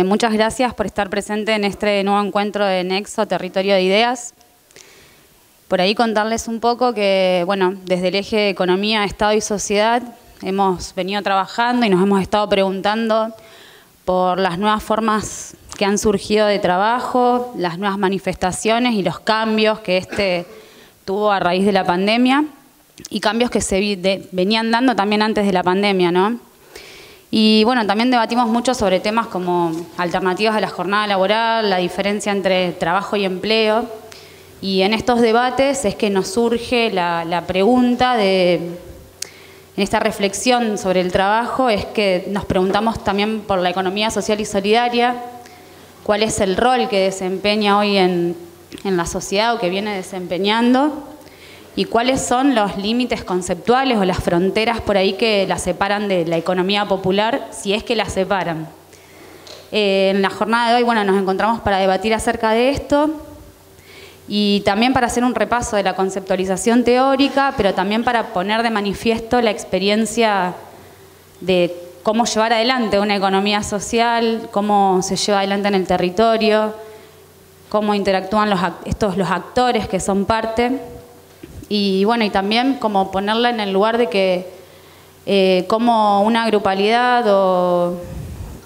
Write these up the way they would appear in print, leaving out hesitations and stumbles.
Muchas gracias por estar presente en este nuevo encuentro de Nexo, Territorio de Ideas. Por ahí contarles un poco que, bueno, desde el eje de Economía, Estado y Sociedad hemos venido trabajando y nos hemos estado preguntando por las nuevas formas que han surgido de trabajo, las nuevas manifestaciones y los cambios que tuvo a raíz de la pandemia y cambios que se venían dando también antes de la pandemia, ¿no? Y bueno, también debatimos mucho sobre temas como alternativas a la jornada laboral, la diferencia entre trabajo y empleo. Y en estos debates es que nos surge la pregunta en esta reflexión sobre el trabajo, es que nos preguntamos también por la economía social y solidaria, cuál es el rol que desempeña hoy en la sociedad o que viene desempeñando, y cuáles son los límites conceptuales o las fronteras por ahí que la separan de la economía popular, si es que la separan. En la jornada de hoy, bueno, nos encontramos para debatir acerca de esto y también para hacer un repaso de la conceptualización teórica, pero también para poner de manifiesto la experiencia de cómo llevar adelante una economía social, cómo se lleva adelante en el territorio, cómo interactúan los actores que son parte. Y bueno, y también como ponerla en el lugar de que como una grupalidad o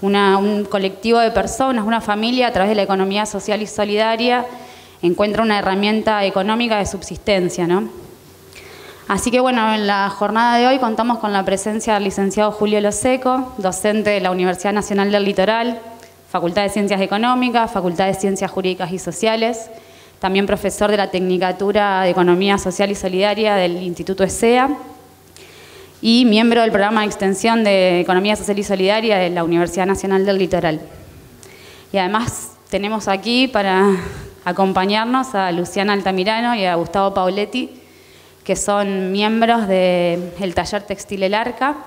un colectivo de personas, una familia, a través de la economía social y solidaria, encuentra una herramienta económica de subsistencia, ¿no? Así que bueno, en la jornada de hoy contamos con la presencia del licenciado Julio Loseco, docente de la Universidad Nacional del Litoral, Facultad de Ciencias Económicas, Facultad de Ciencias Jurídicas y Sociales, también profesor de la Tecnicatura de Economía Social y Solidaria del Instituto ESEA y miembro del programa de extensión de Economía Social y Solidaria de la Universidad Nacional del Litoral. Y además tenemos aquí para acompañarnos a Luciana Altamirano y a Gustavo Pauletti, que son miembros del Taller Textil El Arca,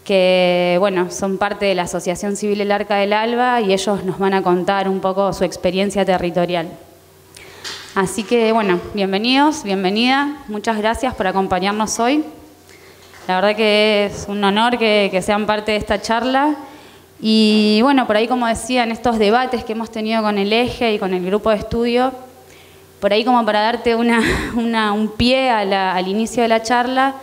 que bueno, son parte de la Asociación Civil El Arca del Alba y ellos nos van a contar un poco su experiencia territorial. Así que, bueno, bienvenidos, bienvenida. Muchas gracias por acompañarnos hoy. La verdad que es un honor que sean parte de esta charla. Y, bueno, por ahí, como decía, en estos debates que hemos tenido con el eje y con el grupo de estudio, por ahí como para darte un pie al inicio de la charla,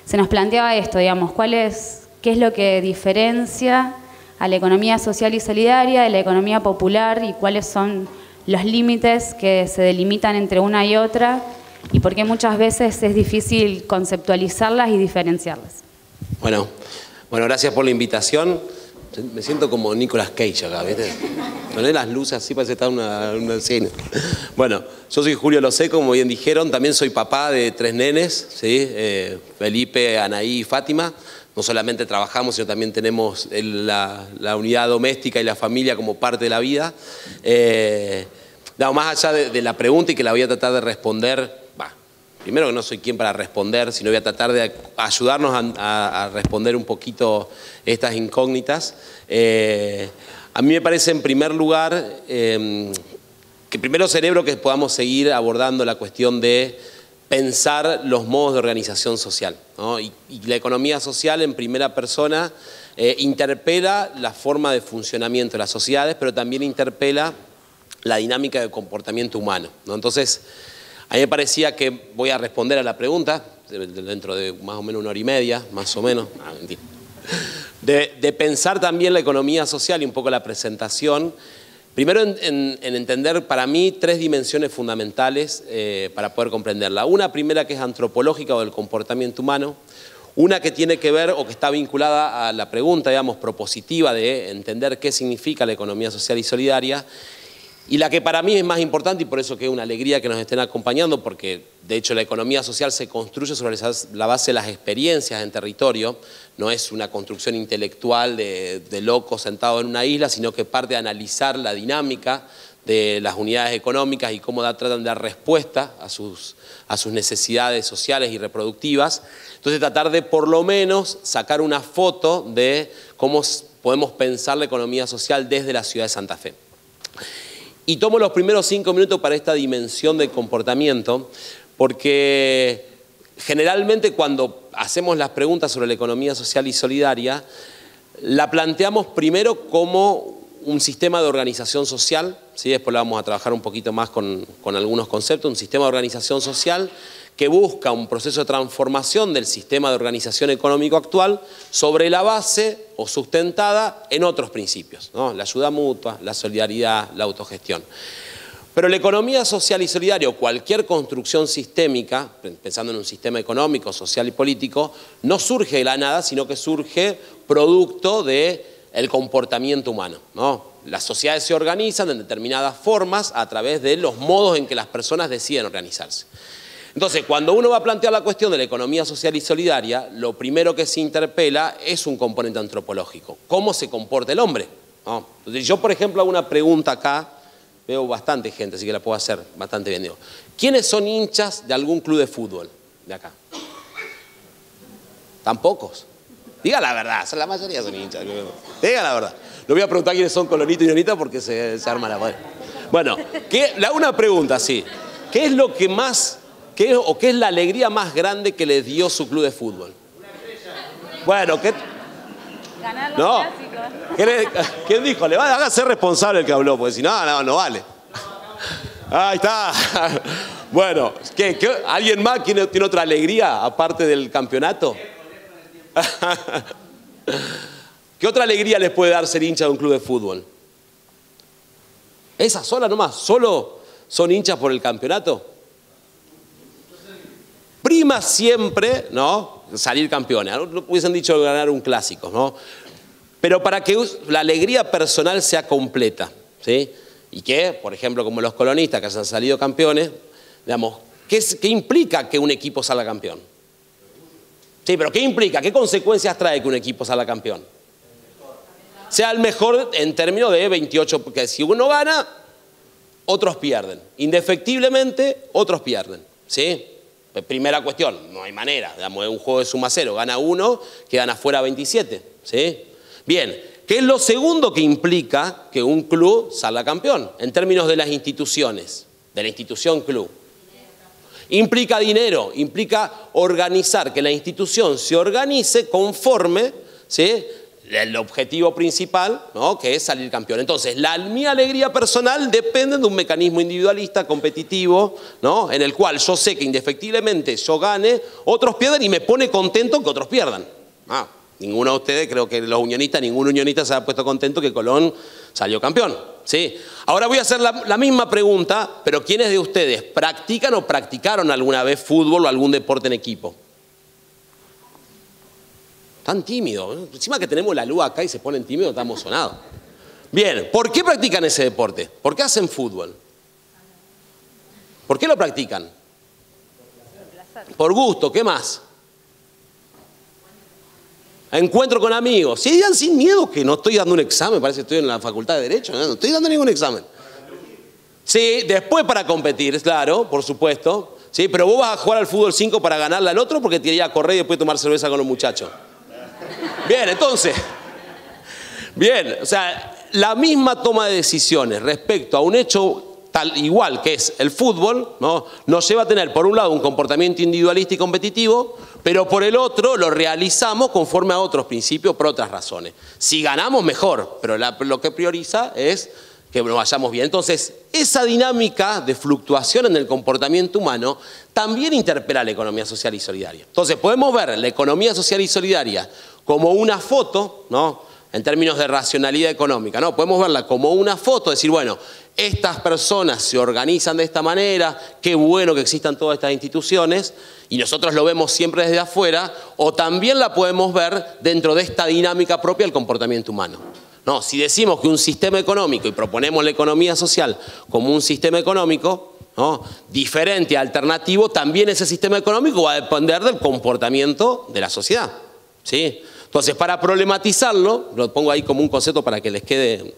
se nos planteaba esto, digamos, qué es lo que diferencia a la economía social y solidaria de la economía popular y cuáles son los límites que se delimitan entre una y otra y por qué muchas veces es difícil conceptualizarlas y diferenciarlas. Bueno, gracias por la invitación. Me siento como Nicolas Cage acá, ¿viste? Poné las luces así, parece estar en una cine. Bueno, yo soy Julio Loseco, como bien dijeron. También soy papá de 3 nenes, ¿sí? Felipe, Anaí y Fátima. No solamente trabajamos, sino también tenemos la unidad doméstica y la familia como parte de la vida. Más allá de la pregunta y que la voy a tratar de responder, primero que no soy quien para responder, sino voy a tratar de ayudarnos a responder un poquito estas incógnitas. A mí me parece, en primer lugar, que primero celebro que podamos seguir abordando la cuestión de pensar los modos de organización social, ¿no? Y la economía social en primera persona interpela la forma de funcionamiento de las sociedades, pero también interpela la dinámica de comportamiento humano, ¿no? Entonces, a mí me parecía que voy a responder a la pregunta dentro de más o menos 1 hora y media, más o menos, de pensar también la economía social y un poco la presentación. Primero en entender para mí 3 dimensiones fundamentales para poder comprenderla. Una primera que es antropológica o del comportamiento humano, una que tiene que ver o que está vinculada a la pregunta, digamos, propositiva de entender qué significa la economía social y solidaria, y la que para mí es más importante, y por eso que es una alegría que nos estén acompañando, porque de hecho la economía social se construye sobre la base de las experiencias en territorio, no es una construcción intelectual de locos sentados en una isla, sino que parte de analizar la dinámica de las unidades económicas y cómo tratan de dar respuesta a sus necesidades sociales y reproductivas. Entonces tratar de por lo menos sacar una foto de cómo podemos pensar la economía social desde la ciudad de Santa Fe. Y tomo los primeros 5 minutos para esta dimensión de comportamiento, porque generalmente cuando hacemos las preguntas sobre la economía social y solidaria, la planteamos primero como un sistema de organización social, ¿sí? Después lo vamos a trabajar un poquito más con algunos conceptos, un sistema de organización social que busca un proceso de transformación del sistema de organización económico actual sobre la base o sustentada en otros principios, ¿no? La ayuda mutua, la solidaridad, la autogestión. Pero la economía social y solidaria o cualquier construcción sistémica, pensando en un sistema económico, social y político, no surge de la nada, sino que surge producto del comportamiento humano, ¿no? Las sociedades se organizan en determinadas formas a través de los modos en que las personas deciden organizarse. Entonces, cuando uno va a plantear la cuestión de la economía social y solidaria, lo primero que se interpela es un componente antropológico. ¿Cómo se comporta el hombre? ¿No? Entonces, yo, por ejemplo, hago una pregunta acá, veo bastante gente, así que la puedo hacer bastante bien. Digo, ¿quiénes son hinchas de algún club de fútbol de acá? ¿Tan pocos? Diga la verdad, la mayoría son hinchas. Diga la verdad. Le voy a preguntar quiénes son Colonito y Nonita porque se arma la madre. Bueno, le hago una pregunta así. ¿Qué es lo que más... ¿Qué es la alegría más grande que les dio su club de fútbol? Bueno, ¿qué? Ganar los clásicos. ¿Quién dijo? Le va a ser responsable el que habló, porque si no, no vale. Ahí está. Bueno, ¿alguien más tiene otra alegría aparte del campeonato? ¿Qué otra alegría les puede dar ser hincha de un club de fútbol? ¿Esa sola nomás? ¿Solo son hinchas por el campeonato? Prima siempre, ¿no?, salir campeones. Hubiesen dicho ganar un clásico, ¿no? Pero para que la alegría personal sea completa, ¿sí? Y que, por ejemplo, como los colonistas que hayan salido campeones, digamos, ¿qué implica que un equipo salga campeón? Sí, pero ¿qué implica? ¿Qué consecuencias trae que un equipo salga campeón? Sea el mejor en términos de 28, porque si uno gana, otros pierden. Indefectiblemente, otros pierden, ¿sí? Primera cuestión, no hay manera, digamos, es un juego de suma cero, gana uno, quedan afuera 27, ¿sí? Bien, ¿qué es lo segundo que implica que un club salga campeón? En términos de las instituciones, de la institución club. Implica dinero, implica organizar, que la institución se organice conforme, ¿sí?, el objetivo principal, ¿no?, que es salir campeón. Entonces, mi alegría personal depende de un mecanismo individualista, competitivo, ¿no?, en el cual yo sé que indefectiblemente yo gane, otros pierden y me pone contento que otros pierdan. Ninguno de ustedes, creo que los unionistas, ningún unionista se ha puesto contento que Colón salió campeón, ¿sí? Ahora voy a hacer la misma pregunta, pero ¿quiénes de ustedes practican o practicaron alguna vez fútbol o algún deporte en equipo? Tan tímido, ¿no? Encima que tenemos la luz acá y se ponen tímidos, estamos sonados. Bien, ¿por qué practican ese deporte? ¿Por qué hacen fútbol? ¿Por qué lo practican? Por gusto, ¿qué más? Encuentro con amigos. Si digan sin miedo que no estoy dando un examen, parece que estoy en la facultad de Derecho, no estoy dando ningún examen. Sí, después para competir, claro, por supuesto. Sí, pero vos vas a jugar al fútbol 5 para ganarle al otro porque te iría a correr y después tomar cerveza con los muchachos. Bien, entonces, bien, o sea, la misma toma de decisiones respecto a un hecho tal igual que es el fútbol, ¿no?, nos lleva a tener, por un lado, un comportamiento individualista y competitivo, pero por el otro lo realizamos conforme a otros principios por otras razones. Si ganamos, mejor, pero lo que prioriza es que nos vayamos bien. Entonces, esa dinámica de fluctuación en el comportamiento humano también interpela la economía social y solidaria. Entonces, podemos ver la economía social y solidaria como una foto, ¿no?, en términos de racionalidad económica, ¿no? Podemos verla como una foto, decir, bueno, estas personas se organizan de esta manera, qué bueno que existan todas estas instituciones, y nosotros lo vemos siempre desde afuera, o también la podemos ver dentro de esta dinámica propia del comportamiento humano. No, si decimos que un sistema económico, y proponemos la economía social como un sistema económico, ¿no?, diferente, alternativo, también ese sistema económico va a depender del comportamiento de la sociedad, ¿sí? Entonces, para problematizarlo, lo pongo ahí como un concepto para que les quede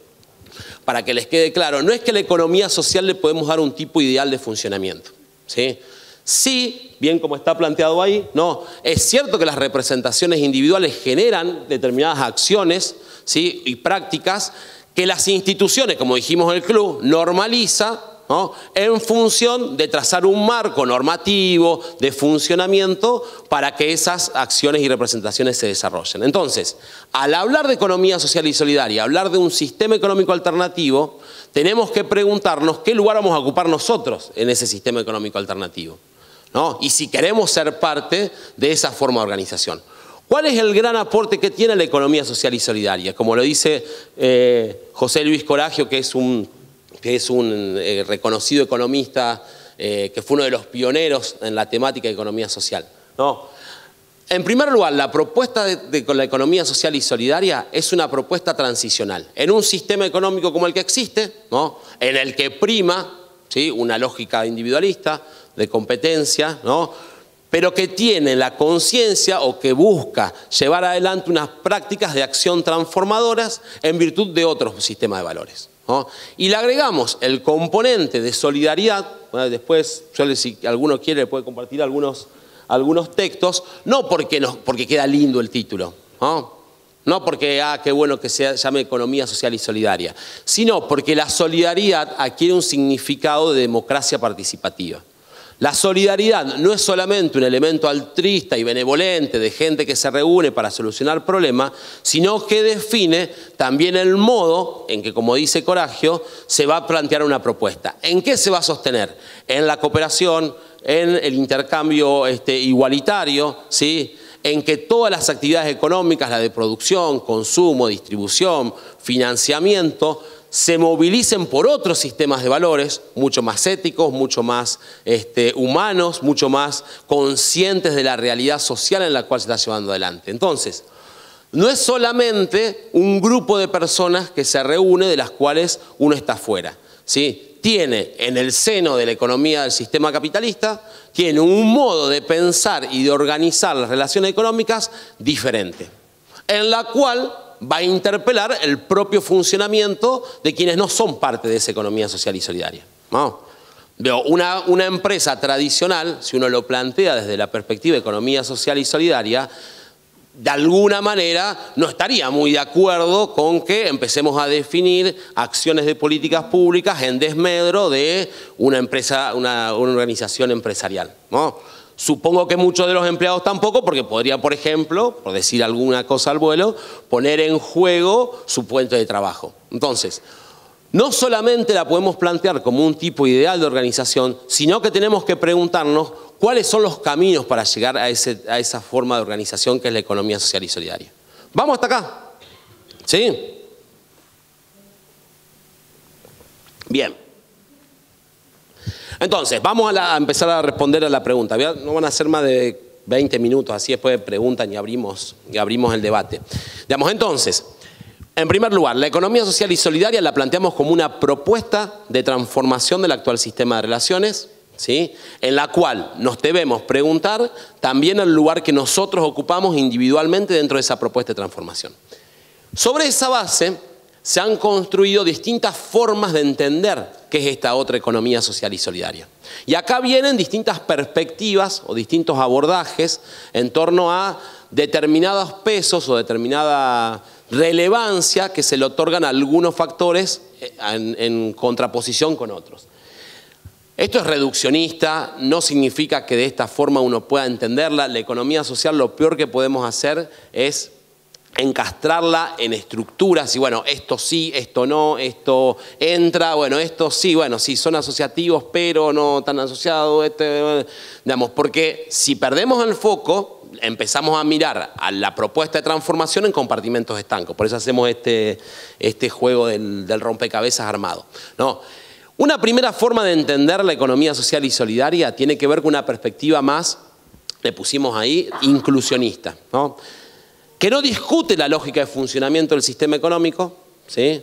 claro, no es que a la economía social le podemos dar un tipo ideal de funcionamiento, ¿sí? Sí, bien como está planteado ahí, no, es cierto que las representaciones individuales generan determinadas acciones, ¿sí?, y prácticas que las instituciones, como dijimos en el club, normaliza, ¿no? En función de trazar un marco normativo de funcionamiento para que esas acciones y representaciones se desarrollen. Entonces, al hablar de economía social y solidaria, hablar de un sistema económico alternativo, tenemos que preguntarnos qué lugar vamos a ocupar nosotros en ese sistema económico alternativo, ¿no? Y si queremos ser parte de esa forma de organización. ¿Cuál es el gran aporte que tiene la economía social y solidaria? Como lo dice José Luis Coragio, que es un reconocido economista, que fue uno de los pioneros en la temática de economía social, ¿no? En primer lugar, la propuesta con la economía social y solidaria es una propuesta transicional. En un sistema económico como el que existe, ¿no? En el que prima, ¿sí?, una lógica individualista, de competencia, ¿no?, pero que tiene la conciencia o que busca llevar adelante unas prácticas de acción transformadoras en virtud de otros sistemas de valores, ¿no? Y le agregamos el componente de solidaridad. Bueno, después, si alguno quiere, puede compartir algunos textos, no porque queda lindo el título, ¿no? No porque, qué bueno que se llame economía social y solidaria, sino porque la solidaridad adquiere un significado de democracia participativa. La solidaridad no es solamente un elemento altruista y benevolente de gente que se reúne para solucionar problemas, sino que define también el modo en que, como dice Coragio, se va a plantear una propuesta. ¿En qué se va a sostener? En la cooperación, en el intercambio igualitario, ¿sí?, en que todas las actividades económicas, la de producción, consumo, distribución, financiamiento, se movilicen por otros sistemas de valores, mucho más éticos, mucho más humanos, mucho más conscientes de la realidad social en la cual se está llevando adelante. Entonces, no es solamente un grupo de personas que se reúne de las cuales uno está fuera, ¿sí? Tiene en el seno de la economía del sistema capitalista, tiene un modo de pensar y de organizar las relaciones económicas diferente, en la cual va a interpelar el propio funcionamiento de quienes no son parte de esa economía social y solidaria, ¿no? Una empresa tradicional, si uno lo plantea desde la perspectiva de economía social y solidaria, de alguna manera no estaría muy de acuerdo con que empecemos a definir acciones de políticas públicas en desmedro de una empresa, una organización empresarial, ¿no? Supongo que muchos de los empleados tampoco, porque podría, por ejemplo, por decir alguna cosa al vuelo, poner en juego su puente de trabajo. Entonces, no solamente la podemos plantear como un tipo ideal de organización, sino que tenemos que preguntarnos cuáles son los caminos para llegar a esa forma de organización que es la economía social y solidaria. ¿Vamos hasta acá? ¿Sí? Bien. Entonces, vamos a empezar a responder a la pregunta. No van a ser más de 20 minutos, así después preguntan y abrimos el debate. Digamos, entonces, en primer lugar, la economía social y solidaria la planteamos como una propuesta de transformación del actual sistema de relaciones, ¿sí?, en la cual nos debemos preguntar también el lugar que nosotros ocupamos individualmente dentro de esa propuesta de transformación. Sobre esa base se han construido distintas formas de entender qué es esta otra economía social y solidaria. Y acá vienen distintas perspectivas o distintos abordajes en torno a determinados pesos o determinada relevancia que se le otorgan a algunos factores en contraposición con otros. Esto es reduccionista, no significa que de esta forma uno pueda entenderla. La economía social, lo peor que podemos hacer es encastrarla en estructuras y bueno, esto sí, esto no, esto entra, bueno, esto sí, bueno, sí, son asociativos, pero no tan asociados, digamos, porque si perdemos el foco, empezamos a mirar a la propuesta de transformación en compartimentos estancos. Por eso hacemos este juego del rompecabezas armado, ¿no? Una primera forma de entender la economía social y solidaria tiene que ver con una perspectiva más, le pusimos ahí, inclusionista, ¿no?, que no discute la lógica de funcionamiento del sistema económico, ¿sí?,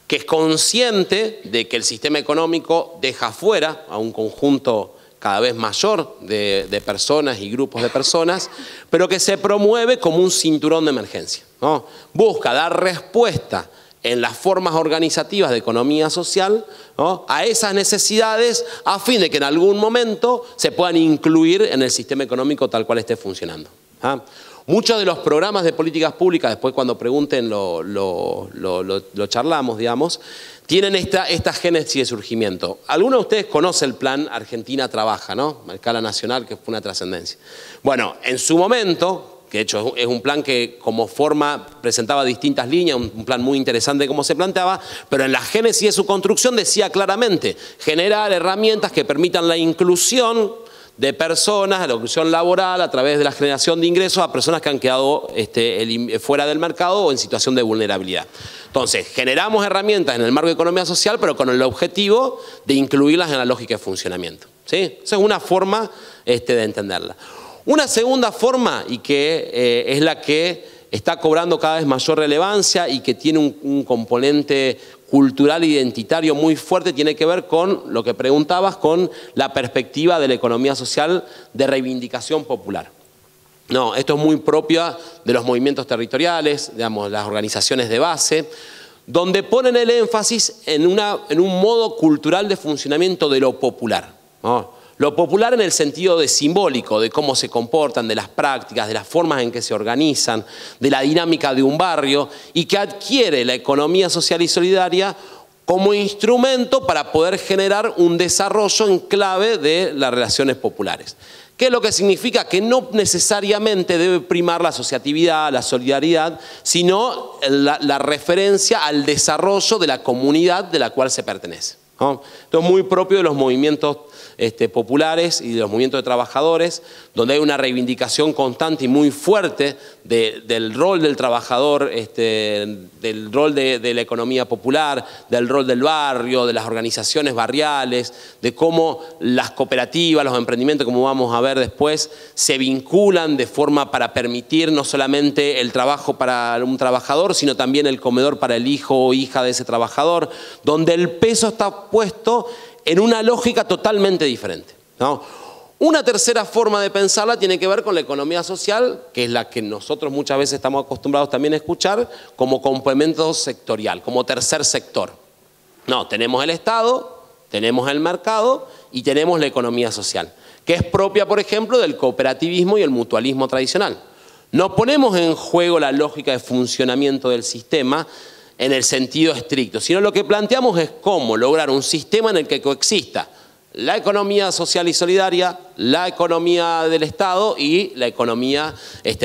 que es consciente de que el sistema económico deja fuera a un conjunto cada vez mayor de personas y grupos de personas, pero que se promueve como un cinturón de emergencia, ¿no? Busca dar respuesta en las formas organizativas de economía social, ¿no?, a esas necesidades a fin de que en algún momento se puedan incluir en el sistema económico tal cual esté funcionando, ¿ah? Muchos de los programas de políticas públicas, después cuando pregunten lo charlamos, digamos, tienen esta génesis de surgimiento. Algunos de ustedes conocen el plan Argentina Trabaja, ¿no? A escala nacional, que fue una trascendencia. Bueno, en su momento, que de hecho es un plan que como forma presentaba distintas líneas, un plan muy interesante como se planteaba, pero en la génesis de su construcción decía claramente generar herramientas que permitan la inclusión de personas, la inclusión laboral a través de la generación de ingresos a personas que han quedado fuera del mercado o en situación de vulnerabilidad. Entonces, generamos herramientas en el marco de economía social, pero con el objetivo de incluirlas en la lógica de funcionamiento, ¿sí? Esa es una forma de entenderla. Una segunda forma, y que es la que está cobrando cada vez mayor relevancia y que tiene un componente cultural identitario muy fuerte, tiene que ver con lo que preguntabas, con la perspectiva de la economía social de reivindicación popular. No, esto es muy propio de los movimientos territoriales, digamos, las organizaciones de base, donde ponen el énfasis en un modo cultural de funcionamiento de lo popular, ¿no? Lo popular en el sentido de simbólico, de cómo se comportan, de las prácticas, de las formas en que se organizan, de la dinámica de un barrio, y que adquiere la economía social y solidaria como instrumento para poder generar un desarrollo en clave de las relaciones populares. ¿Qué es lo que significa? Que no necesariamente debe primar la asociatividad, la solidaridad, sino la referencia al desarrollo de la comunidad de la cual se pertenece, ¿no? Esto es muy propio de los movimientos populares y de los movimientos de trabajadores, donde hay una reivindicación constante y muy fuerte del rol del trabajador, del rol de la economía popular, del rol del barrio, de las organizaciones barriales, de cómo las cooperativas, los emprendimientos, como vamos a ver después, se vinculan de forma para permitir no solamente el trabajo para un trabajador, sino también el comedor para el hijo o hija de ese trabajador, donde el peso está puesto en una lógica totalmente diferente, ¿no? Una tercera forma de pensarla tiene que ver con la economía social, que es la que nosotros muchas veces estamos acostumbrados también a escuchar como complemento sectorial, como tercer sector. No, tenemos el Estado, tenemos el mercado y tenemos la economía social, que es propia, por ejemplo, del cooperativismo y el mutualismo tradicional. No ponemos en juego la lógica de funcionamiento del sistema en el sentido estricto, sino lo que planteamos es cómo lograr un sistema en el que coexista la economía social y solidaria, la economía del Estado y la economía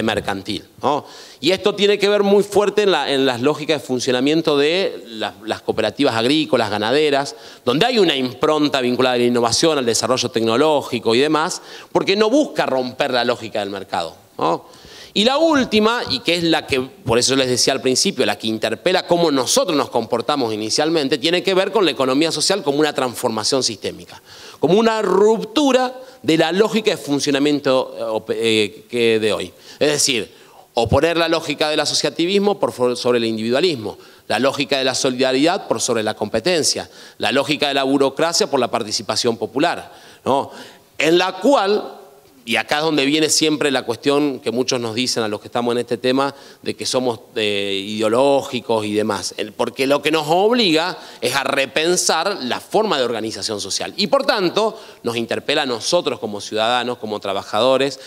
mercantil, ¿no? Y esto tiene que ver muy fuerte en las lógicas de funcionamiento de las cooperativas agrícolas, ganaderas, donde hay una impronta vinculada a la innovación, al desarrollo tecnológico y demás, porque no busca romper la lógica del mercado, ¿no? Y la última, y que es la que, por eso les decía al principio, la que interpela cómo nosotros nos comportamos inicialmente, tiene que ver con la economía social como una transformación sistémica, como una ruptura de la lógica de funcionamiento de hoy. Es decir, oponer la lógica del asociativismo sobre el individualismo, la lógica de la solidaridad por sobre la competencia, la lógica de la burocracia por la participación popular, ¿no? En la cual... Y acá es donde viene siempre la cuestión que muchos nos dicen a los que estamos en este tema de que somos ideológicos y demás. Porque lo que nos obliga es a repensar la forma de organización social. Y por tanto, nos interpela a nosotros como ciudadanos, como trabajadores,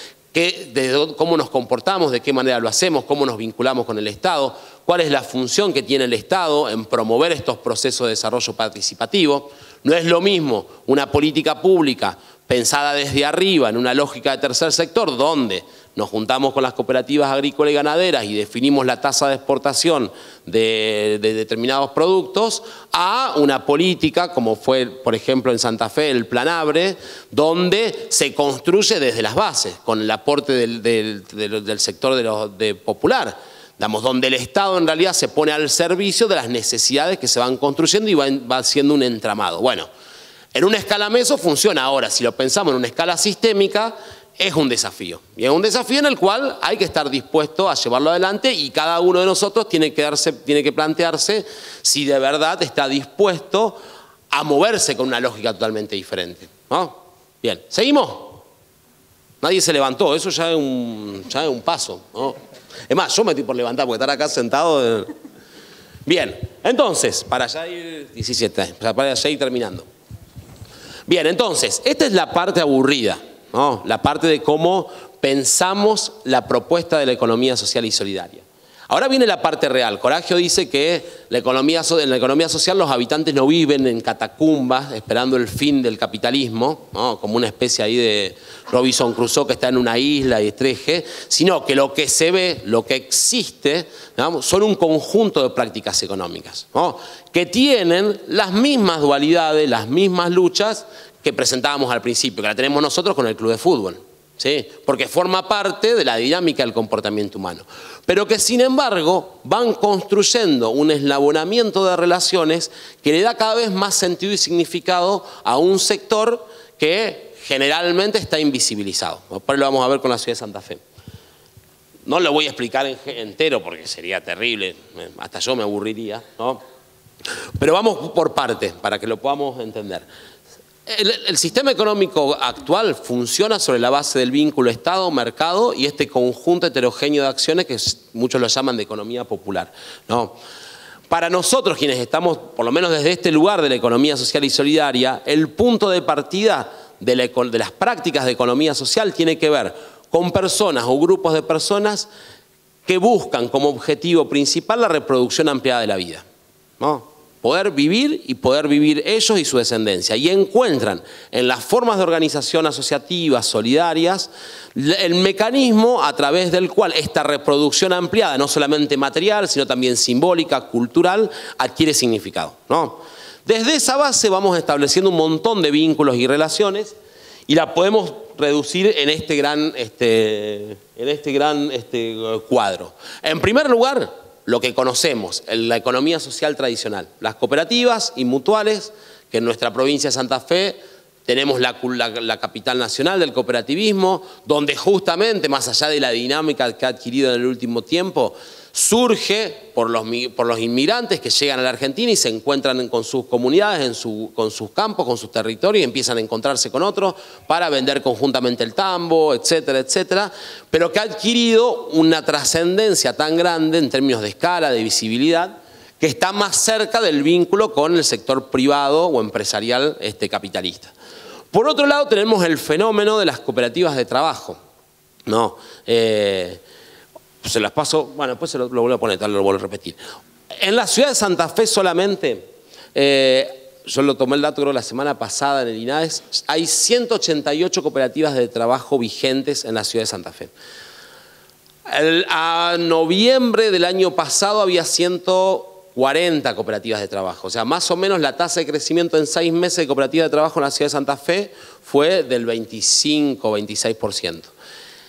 cómo nos comportamos, de qué manera lo hacemos, cómo nos vinculamos con el Estado, cuál es la función que tiene el Estado en promover estos procesos de desarrollo participativo. No es lo mismo una política pública pensada desde arriba, en una lógica de tercer sector, donde nos juntamos con las cooperativas agrícolas y ganaderas y definimos la tasa de exportación de determinados productos, a una política, como fue, por ejemplo, en Santa Fe, el Plan Abre, donde se construye desde las bases, con el aporte del sector popular, digamos, donde el Estado en realidad se pone al servicio de las necesidades que se van construyendo y va siendo un entramado. Bueno, en una escala meso funciona. Ahora, si lo pensamos en una escala sistémica, es un desafío. Y es un desafío en el cual hay que estar dispuesto a llevarlo adelante y cada uno de nosotros tiene que plantearse si de verdad está dispuesto a moverse con una lógica totalmente diferente, ¿no? Bien, ¿seguimos? Nadie se levantó, eso ya es un paso, ¿no? Es más, yo me estoy por levantar porque estar acá sentado... Bien, entonces, para ya ir 17, para ya ir terminando. Bien, entonces, esta es la parte aburrida, ¿no? La parte de cómo pensamos la propuesta de la economía social y solidaria. Ahora viene la parte real. Coragio dice que en la economía social los habitantes no viven en catacumbas esperando el fin del capitalismo, ¿no? Como una especie ahí de Robinson Crusoe que está en una isla y estreje, sino que lo que se ve, lo que existe, ¿no? Son un conjunto de prácticas económicas, ¿no? Que tienen las mismas dualidades, las mismas luchas que presentábamos al principio, que la tenemos nosotros con el club de fútbol. ¿Sí? Porque forma parte de la dinámica del comportamiento humano. Pero que sin embargo van construyendo un eslabonamiento de relaciones que le da cada vez más sentido y significado a un sector que generalmente está invisibilizado. Después lo vamos a ver con la ciudad de Santa Fe. No lo voy a explicar entero porque sería terrible, hasta yo me aburriría, ¿no? Pero vamos por partes para que lo podamos entender. El sistema económico actual funciona sobre la base del vínculo Estado-mercado y este conjunto heterogéneo de acciones que muchos lo llaman de economía popular, ¿no? Para nosotros, quienes estamos, por lo menos desde este lugar de la economía social y solidaria, el punto de partida de las prácticas de economía social tiene que ver con personas o grupos de personas que buscan como objetivo principal la reproducción ampliada de la vida, ¿no? Poder vivir y poder vivir ellos y su descendencia. Y encuentran en las formas de organización asociativas, solidarias, el mecanismo a través del cual esta reproducción ampliada, no solamente material, sino también simbólica, cultural, adquiere significado, ¿no? Desde esa base vamos estableciendo un montón de vínculos y relaciones y la podemos reducir en este gran cuadro. En primer lugar, lo que conocemos, la economía social tradicional, las cooperativas y mutuales, que en nuestra provincia de Santa Fe tenemos la capital nacional del cooperativismo, donde justamente, más allá de la dinámica que ha adquirido en el último tiempo, surge por los inmigrantes que llegan a la Argentina y se encuentran con sus comunidades, con sus campos, con sus territorios y empiezan a encontrarse con otros para vender conjuntamente el tambo, etcétera, etcétera, pero que ha adquirido una trascendencia tan grande en términos de escala, de visibilidad, que está más cerca del vínculo con el sector privado o empresarial capitalista. Por otro lado, tenemos el fenómeno de las cooperativas de trabajo, ¿no? Se las paso, bueno, después lo vuelvo a poner, tal, lo vuelvo a repetir. En la ciudad de Santa Fe solamente, yo lo tomé el dato creo la semana pasada en el INADES, hay 188 cooperativas de trabajo vigentes en la ciudad de Santa Fe. A noviembre del año pasado había 140 cooperativas de trabajo, o sea, más o menos la tasa de crecimiento en 6 meses de cooperativas de trabajo en la ciudad de Santa Fe fue del 25-26%.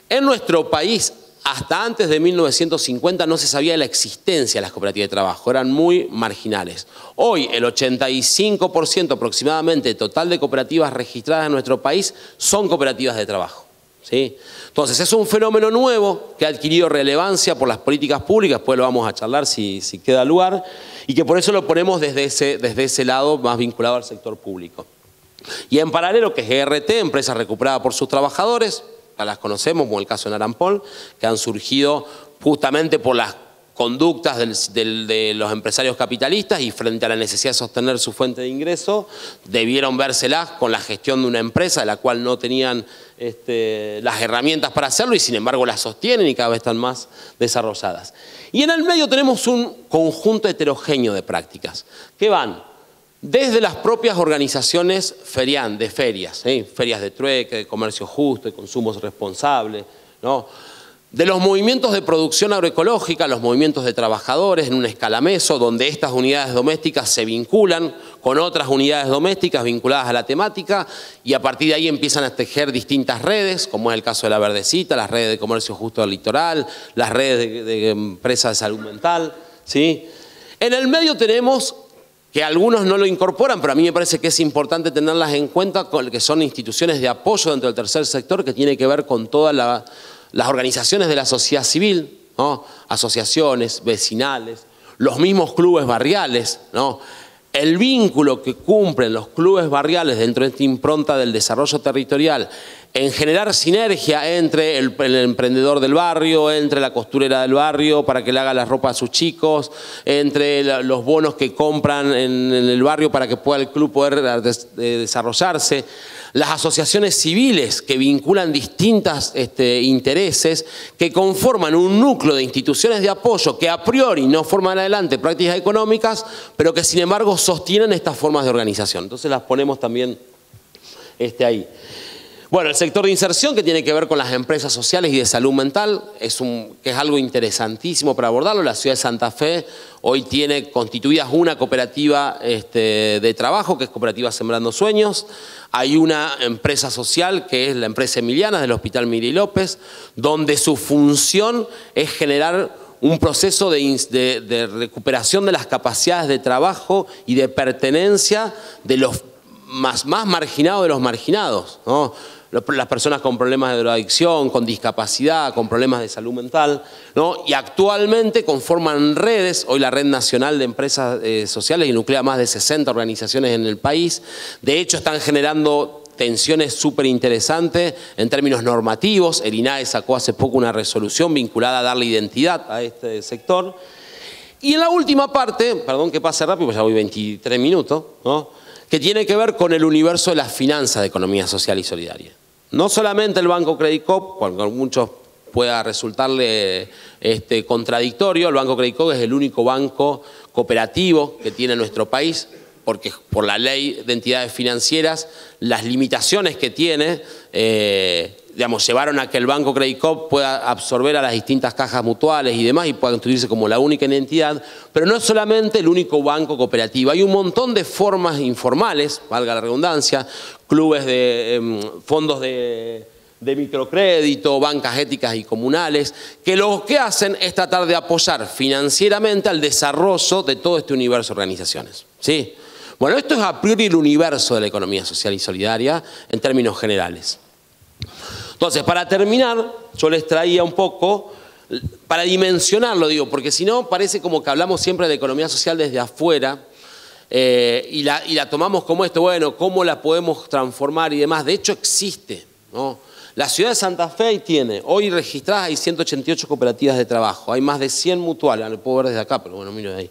En nuestro país, hasta antes de 1950 no se sabía de la existencia de las cooperativas de trabajo, eran muy marginales. Hoy el 85% aproximadamente total de cooperativas registradas en nuestro país son cooperativas de trabajo, ¿sí? Entonces es un fenómeno nuevo que ha adquirido relevancia por las políticas públicas, después lo vamos a charlar si queda lugar, y que por eso lo ponemos desde ese lado más vinculado al sector público. Y en paralelo que es ERT, empresa recuperada por sus trabajadores, las conocemos, como el caso de Narampol, que han surgido justamente por las conductas de los empresarios capitalistas y frente a la necesidad de sostener su fuente de ingreso, debieron vérselas con la gestión de una empresa de la cual no tenían las herramientas para hacerlo y sin embargo las sostienen y cada vez están más desarrolladas. Y en el medio tenemos un conjunto heterogéneo de prácticas que van desde las propias organizaciones de ferias, ¿sí? Ferias de trueque, de comercio justo, de consumo responsable, ¿no? De los movimientos de producción agroecológica, los movimientos de trabajadores en un escalameso, donde estas unidades domésticas se vinculan con otras unidades domésticas vinculadas a la temática y a partir de ahí empiezan a tejer distintas redes, como es el caso de La Verdecita, las redes de comercio justo del litoral, las redes de empresas de salud mental, ¿sí? En el medio tenemos que algunos no lo incorporan, pero a mí me parece que es importante tenerlas en cuenta, que son instituciones de apoyo dentro del tercer sector, que tiene que ver con todas las organizaciones de la sociedad civil, ¿no? Asociaciones, vecinales, los mismos clubes barriales, ¿no? El vínculo que cumplen los clubes barriales dentro de esta impronta del desarrollo territorial en generar sinergia entre el emprendedor del barrio, entre la costurera del barrio para que le haga la ropa a sus chicos, entre los bonos que compran en el barrio para que pueda el club poder desarrollarse, las asociaciones civiles que vinculan distintos intereses, que conforman un núcleo de instituciones de apoyo que a priori no forman adelante prácticas económicas, pero que sin embargo sostienen estas formas de organización. Entonces las ponemos también ahí. Bueno, el sector de inserción, que tiene que ver con las empresas sociales y de salud mental, que es algo interesantísimo para abordarlo. La ciudad de Santa Fe hoy tiene constituidas una cooperativa de trabajo, que es Cooperativa Sembrando Sueños. Hay una empresa social, que es la empresa Emiliana del Hospital Miri López, donde su función es generar un proceso de recuperación de las capacidades de trabajo y de pertenencia de los más marginados de los marginados, ¿no? Las personas con problemas de drogadicción, con discapacidad, con problemas de salud mental, ¿no? Y actualmente conforman redes, hoy la Red Nacional de Empresas Sociales, y nuclea más de 60 organizaciones en el país. De hecho, están generando tensiones súper interesantes en términos normativos. El INAE sacó hace poco una resolución vinculada a darle identidad a este sector. Y en la última parte, perdón que pase rápido, pues ya voy 23 minutos, ¿no? Que tiene que ver con el universo de las finanzas de economía social y solidaria. No solamente el Banco Credit Coop, porque a muchos pueda resultarle contradictorio, el Banco Credit Coop es el único banco cooperativo que tiene nuestro país, porque por la ley de entidades financieras, las limitaciones que tiene, llevaron a que el Banco Credit Coop pueda absorber a las distintas cajas mutuales y demás y pueda constituirse como la única entidad, pero no es solamente el único banco cooperativo. Hay un montón de formas informales, valga la redundancia, clubes de fondos de microcrédito, bancas éticas y comunales, que lo que hacen es tratar de apoyar financieramente al desarrollo de todo este universo de organizaciones, ¿sí? Bueno, esto es a priori el universo de la economía social y solidaria en términos generales. Entonces, para terminar, yo les traía un poco, para dimensionarlo, digo, porque si no parece como que hablamos siempre de economía social desde afuera y la tomamos como esto, bueno, ¿cómo la podemos transformar y demás? De hecho, existe, ¿no? La ciudad de Santa Fe tiene, hoy registradas hay 188 cooperativas de trabajo, hay más de 100 mutuales, lo puedo ver desde acá, pero bueno, miro de ahí.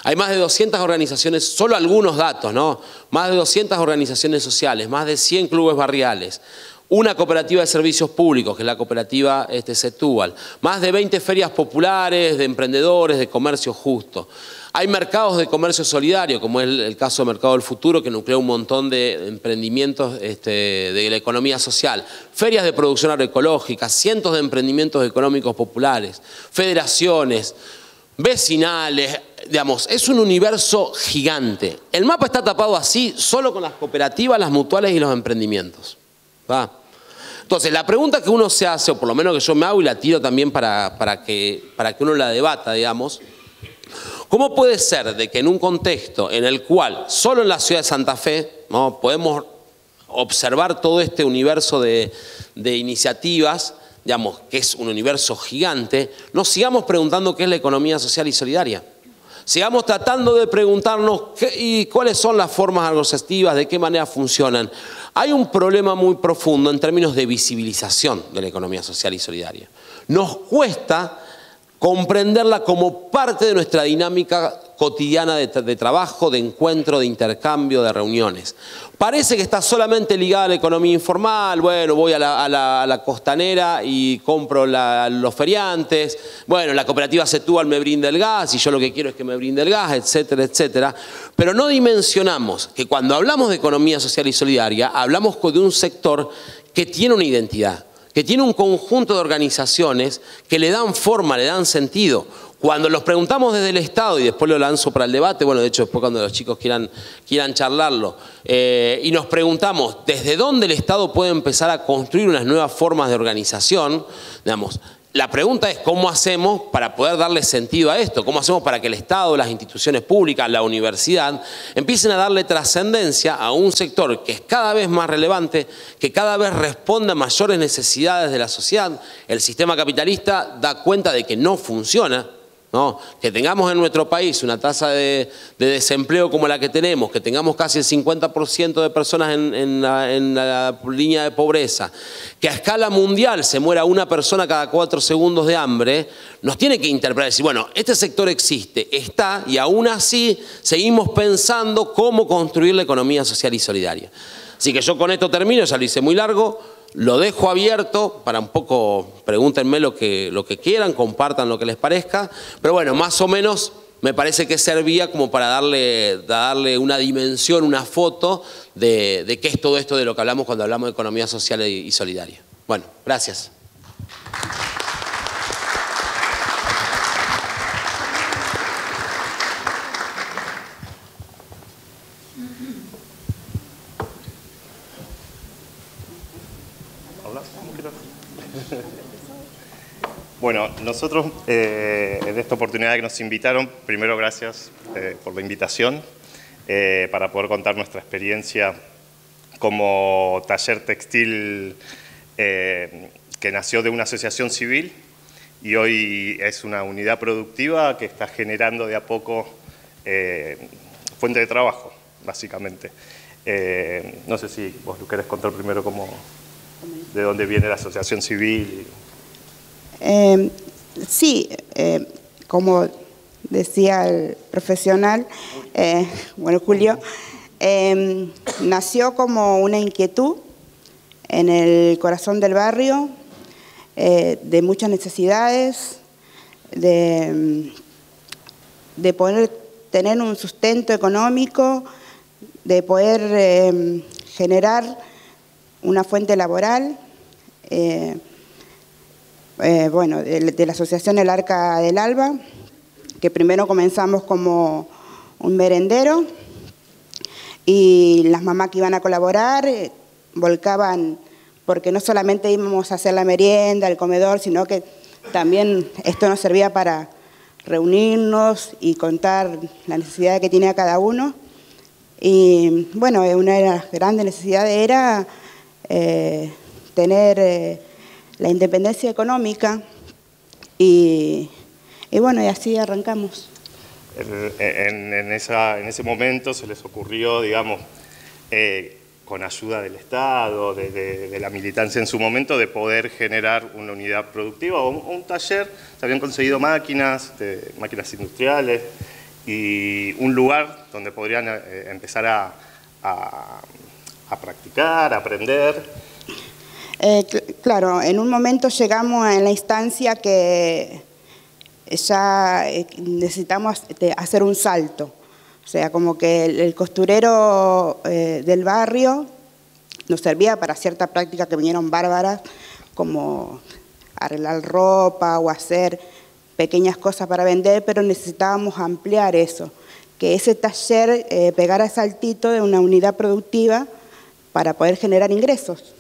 Hay más de 200 organizaciones, solo algunos datos, ¿no? Más de 200 organizaciones sociales, más de 100 clubes barriales, una cooperativa de servicios públicos, que es la cooperativa Setúbal, más de 20 ferias populares de emprendedores, de comercio justo. Hay mercados de comercio solidario, como es el caso de Mercado del Futuro, que nuclea un montón de emprendimientos de la economía social. Ferias de producción agroecológica, cientos de emprendimientos económicos populares, federaciones, vecinales, digamos, es un universo gigante. El mapa está tapado así solo con las cooperativas, las mutuales y los emprendimientos, ¿va? Entonces, la pregunta que uno se hace, o por lo menos que yo me hago y la tiro también para que uno la debata, digamos, ¿cómo puede ser de que en un contexto en el cual solo en la ciudad de Santa Fe, ¿no?, podemos observar todo este universo de iniciativas, digamos, que es un universo gigante, nos sigamos preguntando qué es la economía social y solidaria? Sigamos tratando de preguntarnos cuáles son las formas organizativas, de qué manera funcionan. Hay un problema muy profundo en términos de visibilización de la economía social y solidaria. Nos cuesta comprenderla como parte de nuestra dinámica cotidiana de trabajo, de encuentro, de intercambio, de reuniones. Parece que está solamente ligada a la economía informal. Bueno, voy a la costanera y compro los feriantes. Bueno, la cooperativa Setúbal me brinda el gas y yo lo que quiero es que me brinde el gas, etcétera, etcétera. Pero no dimensionamos que cuando hablamos de economía social y solidaria, hablamos de un sector que tiene una identidad, que tiene un conjunto de organizaciones que le dan forma, le dan sentido. Cuando los preguntamos desde el Estado, y después lo lanzo para el debate, bueno, de hecho después cuando los chicos quieran charlarlo, y nos preguntamos desde dónde el Estado puede empezar a construir unas nuevas formas de organización, digamos, la pregunta es cómo hacemos para poder darle sentido a esto, cómo hacemos para que el Estado, las instituciones públicas, la universidad, empiecen a darle trascendencia a un sector que es cada vez más relevante, que cada vez responde a mayores necesidades de la sociedad. El sistema capitalista da cuenta de que no funciona, ¿no? Que tengamos en nuestro país una tasa de desempleo como la que tenemos, que tengamos casi el 50% de personas en la línea de pobreza, que a escala mundial se muera una persona cada 4 segundos de hambre, nos tiene que interpretar y decir, bueno, este sector existe, está, y aún así seguimos pensando cómo construir la economía social y solidaria. Así que yo con esto termino, ya lo hice muy largo. Lo dejo abierto para un poco, pregúntenme lo que quieran, compartan lo que les parezca, pero bueno, más o menos me parece que servía como para darle una dimensión, una foto de qué es todo esto de lo que hablamos cuando hablamos de economía social y solidaria. Bueno, gracias. Bueno, nosotros en esta oportunidad que nos invitaron, primero gracias por la invitación, para poder contar nuestra experiencia como taller textil que nació de una asociación civil y hoy es una unidad productiva que está generando de a poco fuente de trabajo, básicamente. No sé si vos lo querés contar primero de dónde viene la asociación civil. Sí, como decía el profesional, bueno, Julio, nació como una inquietud en el corazón del barrio, de muchas necesidades, de poder tener un sustento económico, de poder generar una fuente laboral, bueno, de la asociación El Arca del Alba, que primero comenzamos como un merendero y las mamás que iban a colaborar volcaban, porque no solamente íbamos a hacer la merienda, el comedor, sino que también esto nos servía para reunirnos y contar la necesidad que tenía cada uno. Y bueno, una de las grandes necesidades era tener la independencia económica y bueno, y así arrancamos. En ese momento se les ocurrió, digamos, con ayuda del Estado, de la militancia en su momento, de poder generar una unidad productiva o un taller. Se habían conseguido máquinas industriales y un lugar donde podrían empezar a practicar, a aprender. Claro, en un momento llegamos a la instancia que ya necesitamos hacer un salto. O sea, como que el costurero del barrio nos servía para ciertas prácticas que vinieron bárbaras, como arreglar ropa o hacer pequeñas cosas para vender, pero necesitábamos ampliar eso, que ese taller pegara el saltito de una unidad productiva para poder generar ingresos.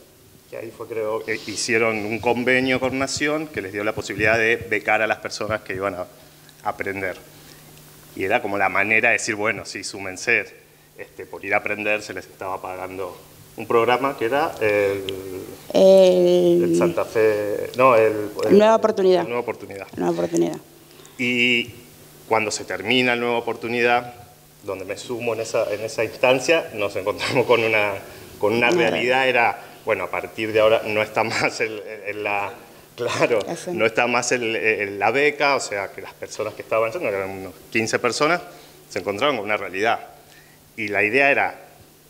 Y ahí fue, creo, que hicieron un convenio con Nación que les dio la posibilidad de becar a las personas que iban a aprender. Y era como la manera de decir, bueno, sí, súmense, por ir a aprender se les estaba pagando un programa que era el Santa Fe, no, Nueva Oportunidad. Nueva Oportunidad. Nueva Oportunidad. Y cuando se termina el Nueva Oportunidad, donde me sumo en esa instancia, nos encontramos con una realidad, era... Bueno, a partir de ahora no está más no está más la beca, o sea que las personas que estaban yendo, eran unos 15 personas, se encontraron con una realidad. Y la idea era,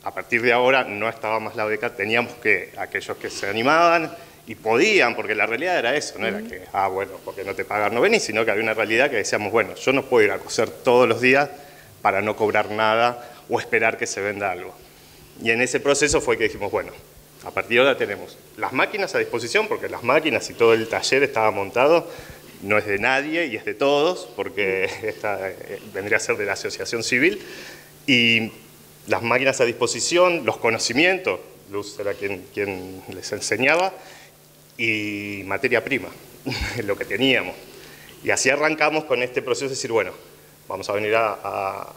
a partir de ahora no estaba más la beca, teníamos que, aquellos que se animaban y podían, porque la realidad era eso, no era que, bueno, porque no te pagan no venís, sino que había una realidad que decíamos, bueno, yo no puedo ir a coser todos los días para no cobrar nada o esperar que se venda algo. Y en ese proceso fue que dijimos, bueno, a partir de ahora tenemos las máquinas a disposición, porque las máquinas y todo el taller estaba montado, no es de nadie y es de todos, porque vendría a ser de la asociación civil, y las máquinas a disposición, los conocimientos, Luz era quien les enseñaba, y materia prima, lo que teníamos. Y así arrancamos con este proceso de decir, bueno, vamos a venir a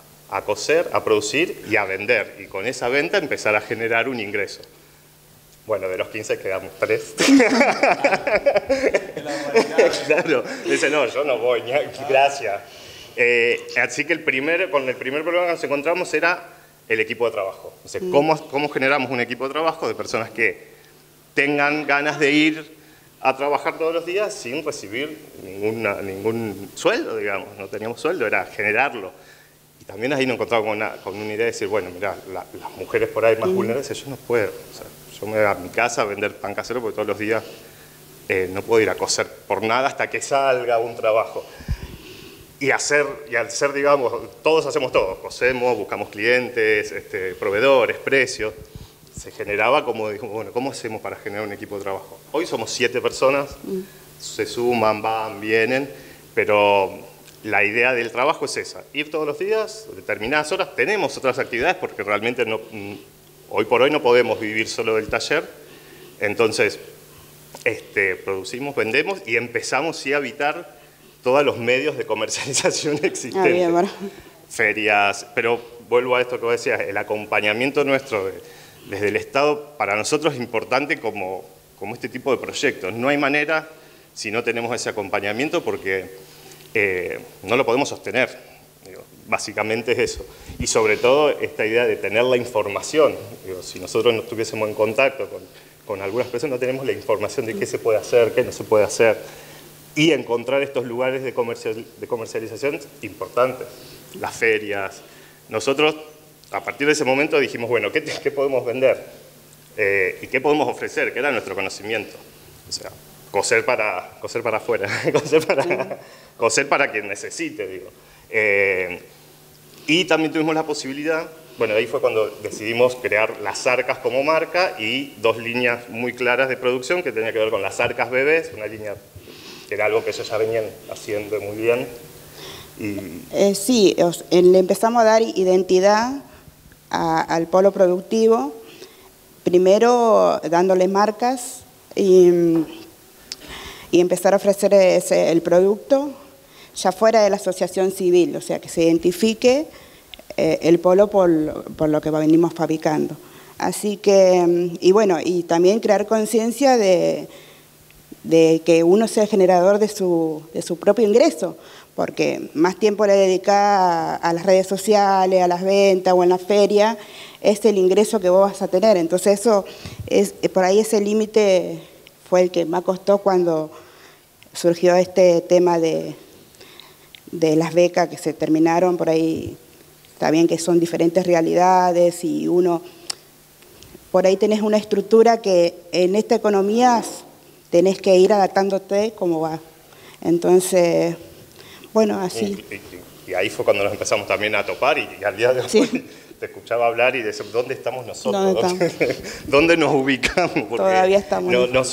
coser, a producir y a vender, y con esa venta empezar a generar un ingreso. Bueno, de los 15 quedamos 3. Claro, dice, no, yo no voy, gracias. Así que con el primer problema que nos encontramos era el equipo de trabajo. O sea, ¿cómo generamos un equipo de trabajo de personas que tengan ganas de ir a trabajar todos los días sin recibir ningún sueldo, digamos? No teníamos sueldo, era generarlo. Y también ahí nos encontramos con una idea de decir, bueno, mira, las mujeres por ahí más vulnerables, yo no puedo. O sea, yo me voy a mi casa a vender pan casero porque todos los días no puedo ir a coser por nada hasta que salga un trabajo. Y al ser, digamos, todos hacemos todo, cosemos, buscamos clientes, proveedores, precios, se generaba como, dijimos, bueno, ¿cómo hacemos para generar un equipo de trabajo? Hoy somos 7 personas, se suman, van, vienen, pero la idea del trabajo es esa, ir todos los días, determinadas horas, tenemos otras actividades porque realmente hoy por hoy no podemos vivir solo del taller, entonces producimos, vendemos y empezamos sí a habitar todos los medios de comercialización existentes. Bien, bueno. Ferias, pero vuelvo a esto que vos decías, el acompañamiento nuestro desde el Estado para nosotros es importante como este tipo de proyectos. No hay manera si no tenemos ese acompañamiento porque no lo podemos sostener. Digo, básicamente es eso. Y sobre todo esta idea de tener la información. Digo, si nosotros no estuviésemos en contacto con algunas personas, no tenemos la información de qué se puede hacer, qué no se puede hacer. Y encontrar estos lugares de comercialización importantes, las ferias. Nosotros, a partir de ese momento, dijimos, bueno, ¿qué podemos vender? ¿Y qué podemos ofrecer? ¿Qué era nuestro conocimiento? O sea, coser para afuera, coser para quien necesite, digo. Y también tuvimos la posibilidad, bueno, ahí fue cuando decidimos crear las Arcas como marca y 2 líneas muy claras de producción que tenía que ver con las Arcas bebés, una línea que era algo que ellos ya venían haciendo muy bien. Sí, le empezamos a dar identidad al polo productivo, primero dándole marcas y empezar a ofrecer el producto ya fuera de la asociación civil, o sea, que se identifique el polo por lo que venimos fabricando. Así que, y bueno, y también crear conciencia de que uno sea generador de su propio ingreso, porque más tiempo le dedica a las redes sociales, a las ventas o en la feria, es el ingreso que vos vas a tener. Entonces eso, por ahí ese límite fue el que más costó cuando surgió este tema de las becas que se terminaron, por ahí está bien que son diferentes realidades y uno, por ahí tenés una estructura que en esta economía tenés que ir adaptándote como va. Entonces, bueno, así. Y ahí fue cuando nos empezamos también a topar y al día de hoy sí. Te escuchaba hablar y decía, ¿dónde estamos nosotros? ¿Dónde estamos? ¿Dónde nos ubicamos? Porque todavía estamos. Nos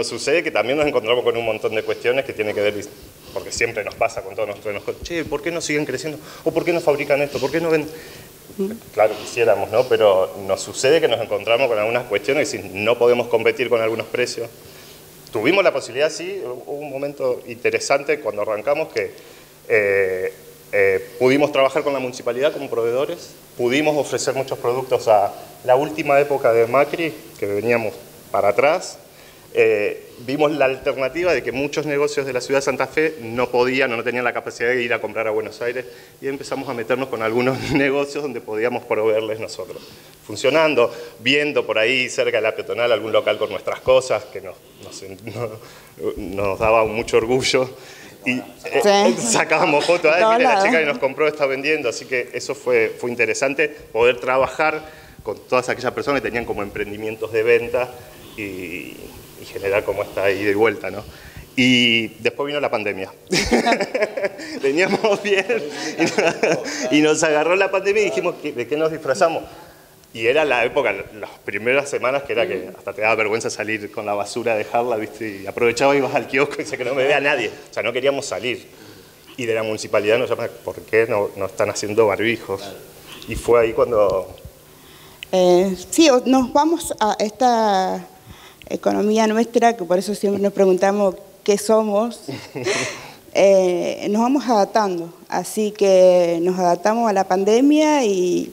sucede que también nos encontramos con un montón de cuestiones que tienen que ver, porque siempre nos pasa con todos nosotros, che, ¿por qué no siguen creciendo? ¿O por qué no fabrican esto? ¿Por qué no ven? Claro, quisiéramos, ¿no? Pero nos sucede que nos encontramos con algunas cuestiones y no podemos competir con algunos precios. Tuvimos la posibilidad, sí, hubo un momento interesante cuando arrancamos que pudimos trabajar con la municipalidad como proveedores, pudimos ofrecer muchos productos a la última época de Macri, que veníamos para atrás. Vimos la alternativa de que muchos negocios de la ciudad de Santa Fe no podían o no tenían la capacidad de ir a comprar a Buenos Aires y empezamos a meternos con algunos negocios donde podíamos proveerles nosotros. Funcionando, viendo por ahí cerca de la peatonal algún local con nuestras cosas que nos daba mucho orgullo y sacábamos fotos, mira la chica que nos compró está vendiendo, así que eso fue interesante poder trabajar con todas aquellas personas que tenían como emprendimientos de venta y generar como esta ida y vuelta, ¿no? Y después vino la pandemia. Veníamos bien y nos agarró la pandemia y dijimos, ¿de qué nos disfrazamos? Y era la época, las primeras semanas que era que hasta te daba vergüenza salir con la basura, dejarla, ¿viste? Y aprovechaba y ibas al kiosco y decía que no me vea nadie. O sea, no queríamos salir. Y de la municipalidad nos llaman, ¿por qué no están haciendo barbijos? Y fue ahí cuando... sí, nos vamos a esta economía nuestra, que por eso siempre nos preguntamos qué somos, nos vamos adaptando. Así que nos adaptamos a la pandemia y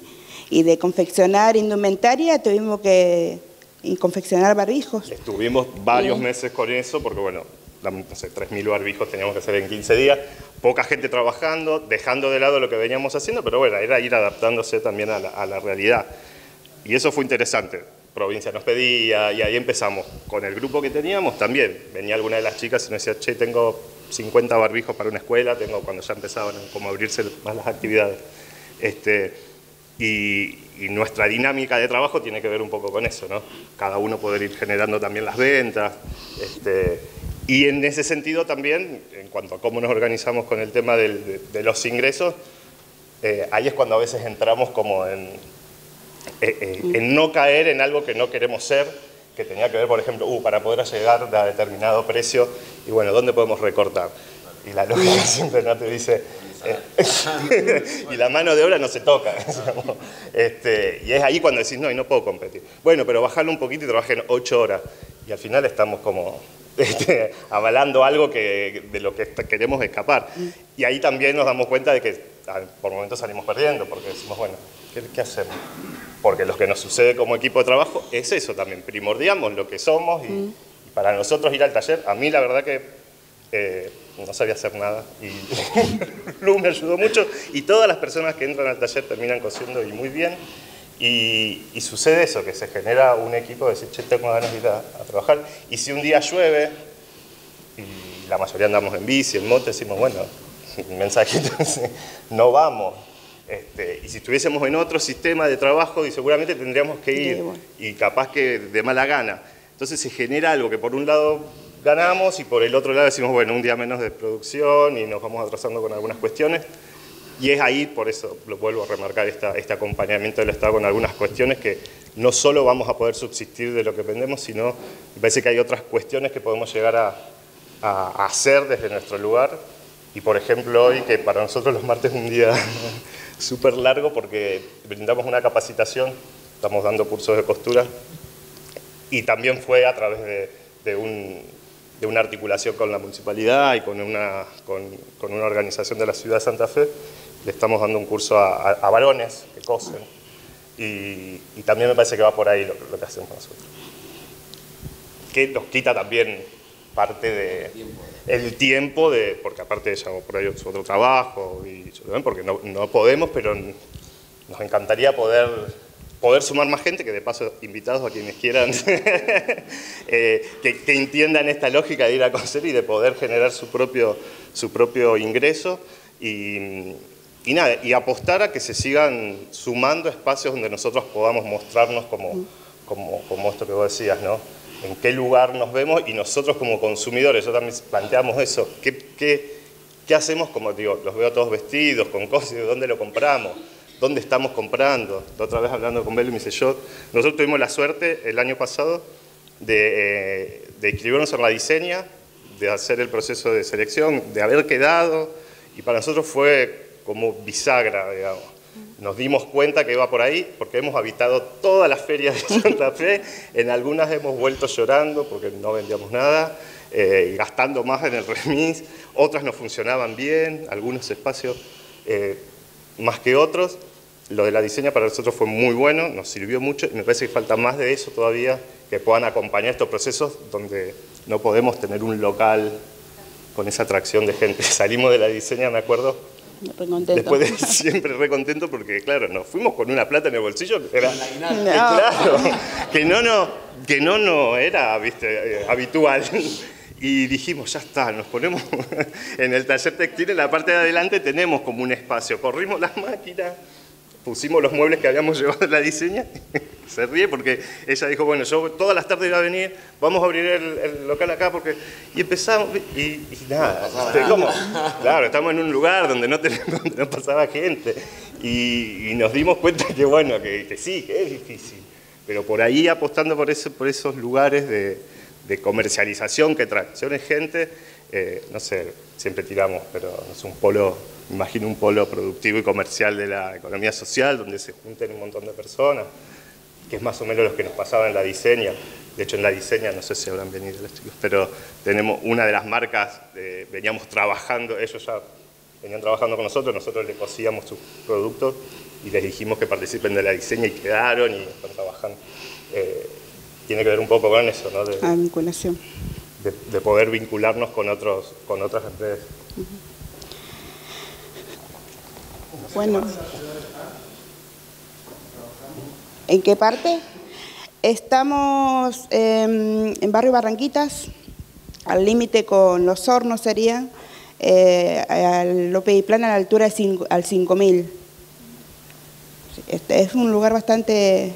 de confeccionar indumentaria tuvimos que y confeccionar barbijos. Estuvimos varios meses con eso, porque bueno, no sé, 3.000 barbijos teníamos que hacer en 15 días, poca gente trabajando, dejando de lado lo que veníamos haciendo, pero bueno, era ir adaptándose también a la realidad. Y eso fue interesante. Provincia nos pedía, y ahí empezamos. Con el grupo que teníamos también. Venía alguna de las chicas y nos decía, che, tengo 50 barbijos para una escuela, tengo cuando ya empezaban como a abrirse más las actividades. Y nuestra dinámica de trabajo tiene que ver un poco con eso, ¿no? Cada uno poder ir generando también las ventas. Y en ese sentido también, en cuanto a cómo nos organizamos con el tema de los ingresos, ahí es cuando a veces entramos como en no caer en algo que no queremos ser, que tenía que ver, por ejemplo, para poder llegar a determinado precio, y bueno, ¿dónde podemos recortar? Y la lógica siempre no te dice, y la mano de obra no se toca. Y es ahí cuando decís, no, y no puedo competir. Bueno, pero bajarlo un poquito y trabajen 8 horas, y al final estamos como avalando algo de lo que queremos escapar. Y ahí también nos damos cuenta de que por momentos salimos perdiendo, porque decimos, bueno, ¿qué hacemos? Porque lo que nos sucede como equipo de trabajo es eso también, primordiamos lo que somos y para nosotros ir al taller, a mí la verdad que no sabía hacer nada y Lu me ayudó mucho y todas las personas que entran al taller terminan cosiendo y muy bien y sucede eso, que se genera un equipo de decir, che, tengo ganas de ir a trabajar y si un día llueve y la mayoría andamos en bici, en moto, decimos, bueno, mensajito, no vamos. Y si estuviésemos en otro sistema de trabajo, y seguramente tendríamos que ir, y capaz que de mala gana. Entonces se genera algo que por un lado ganamos y por el otro lado decimos, bueno, un día menos de producción y nos vamos atrasando con algunas cuestiones. Y es ahí, por eso lo vuelvo a remarcar, este acompañamiento del Estado con algunas cuestiones que no solo vamos a poder subsistir de lo que vendemos, sino me parece que hay otras cuestiones que podemos llegar a hacer desde nuestro lugar. Y por ejemplo hoy, que para nosotros los martes es un día súper largo porque brindamos una capacitación, estamos dando cursos de costura y también fue a través de una articulación con la municipalidad y con una organización de la ciudad de Santa Fe. Le estamos dando un curso a varones que cosen y también me parece que va por ahí lo que hacemos nosotros. Que nos quita también parte del tiempo, porque aparte ya por ahí es otro trabajo, y porque no podemos, pero nos encantaría poder sumar más gente, que de paso invitados a quienes quieran, que entiendan esta lógica de ir a coser y de poder generar su propio ingreso y nada, y apostar a que se sigan sumando espacios donde nosotros podamos mostrarnos como esto que vos decías, ¿no? En qué lugar nos vemos y nosotros como consumidores, yo también planteamos eso, ¿qué hacemos? Como digo, los veo todos vestidos, con cosas, ¿dónde lo compramos? ¿Dónde estamos comprando? La otra vez hablando con Belu me dice, nosotros tuvimos la suerte el año pasado de inscribirnos en la Diseña, de hacer el proceso de selección, de haber quedado, y para nosotros fue como bisagra, digamos. Nos dimos cuenta que iba por ahí porque hemos habitado todas las ferias de Santa Fe, en algunas hemos vuelto llorando porque no vendíamos nada, y gastando más en el remis, otras no funcionaban bien, algunos espacios más que otros. Lo de la Diseña para nosotros fue muy bueno, nos sirvió mucho y me parece que falta más de eso todavía, que puedan acompañar estos procesos donde no podemos tener un local con esa atracción de gente. Salimos de la Diseña, me acuerdo, después de siempre re contento porque, claro, nos fuimos con una plata en el bolsillo que era, claro, que no era, viste, habitual. Y dijimos, ya está, nos ponemos en el taller textil, en la parte de adelante tenemos como un espacio. Corrimos las máquinas, pusimos los muebles que habíamos llevado de la Diseña. Se ríe porque ella dijo, bueno, yo todas las tardes iba a venir, vamos a abrir el local acá porque... Y empezamos, y nada, ¿cómo? Claro, estamos en un lugar donde no pasaba gente. Y nos dimos cuenta que, bueno, que sí, que es difícil. Pero por ahí apostando por esos lugares de comercialización que traccione gente, no sé, siempre tiramos, pero no es un polo, me imagino un polo productivo y comercial de la economía social, donde se junten un montón de personas, que es más o menos lo que nos pasaba en la Diseña. De hecho, en la Diseña, no sé si habrán venido los chicos, pero tenemos una de las marcas, veníamos trabajando, ellos ya venían trabajando con nosotros le cosíamos sus productos y les dijimos que participen de la Diseña y quedaron y están trabajando. tiene que ver un poco con eso, ¿no? Vinculación. De poder vincularnos con otras empresas. Bueno. ¿En qué parte? Estamos en Barrio Barranquitas, al límite con Los Hornos sería, al López y Plana a la altura al 5000. Este es un lugar bastante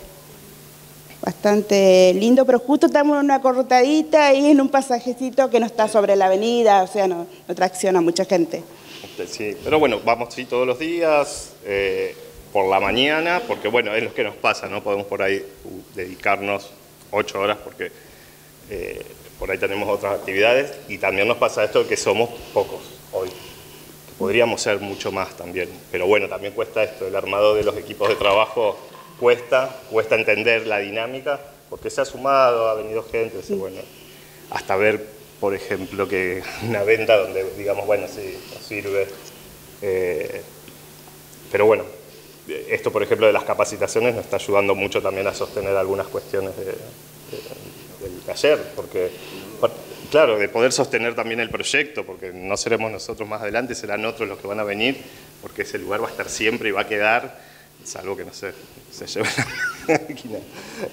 lindo, pero justo estamos en una cortadita y en un pasajecito que no está sobre la avenida, o sea, no tracciona mucha gente. Sí, pero bueno, vamos sí todos los días, por la mañana, porque bueno, es lo que nos pasa, no podemos por ahí dedicarnos 8 horas porque por ahí tenemos otras actividades, y también nos pasa esto de que somos pocos hoy. Podríamos ser mucho más también, pero bueno, también cuesta esto, el armado de los equipos de trabajo cuesta entender la dinámica, porque se ha sumado, ha venido gente, sí. Bueno, hasta ver, por ejemplo, que una venta donde digamos, bueno, sí, nos sirve, pero bueno, esto, por ejemplo, de las capacitaciones nos está ayudando mucho también a sostener algunas cuestiones del taller, porque, claro, de poder sostener también el proyecto, porque no seremos nosotros más adelante, serán otros los que van a venir, porque ese lugar va a estar siempre y va a quedar, salvo que, no sé, se lleve la máquina,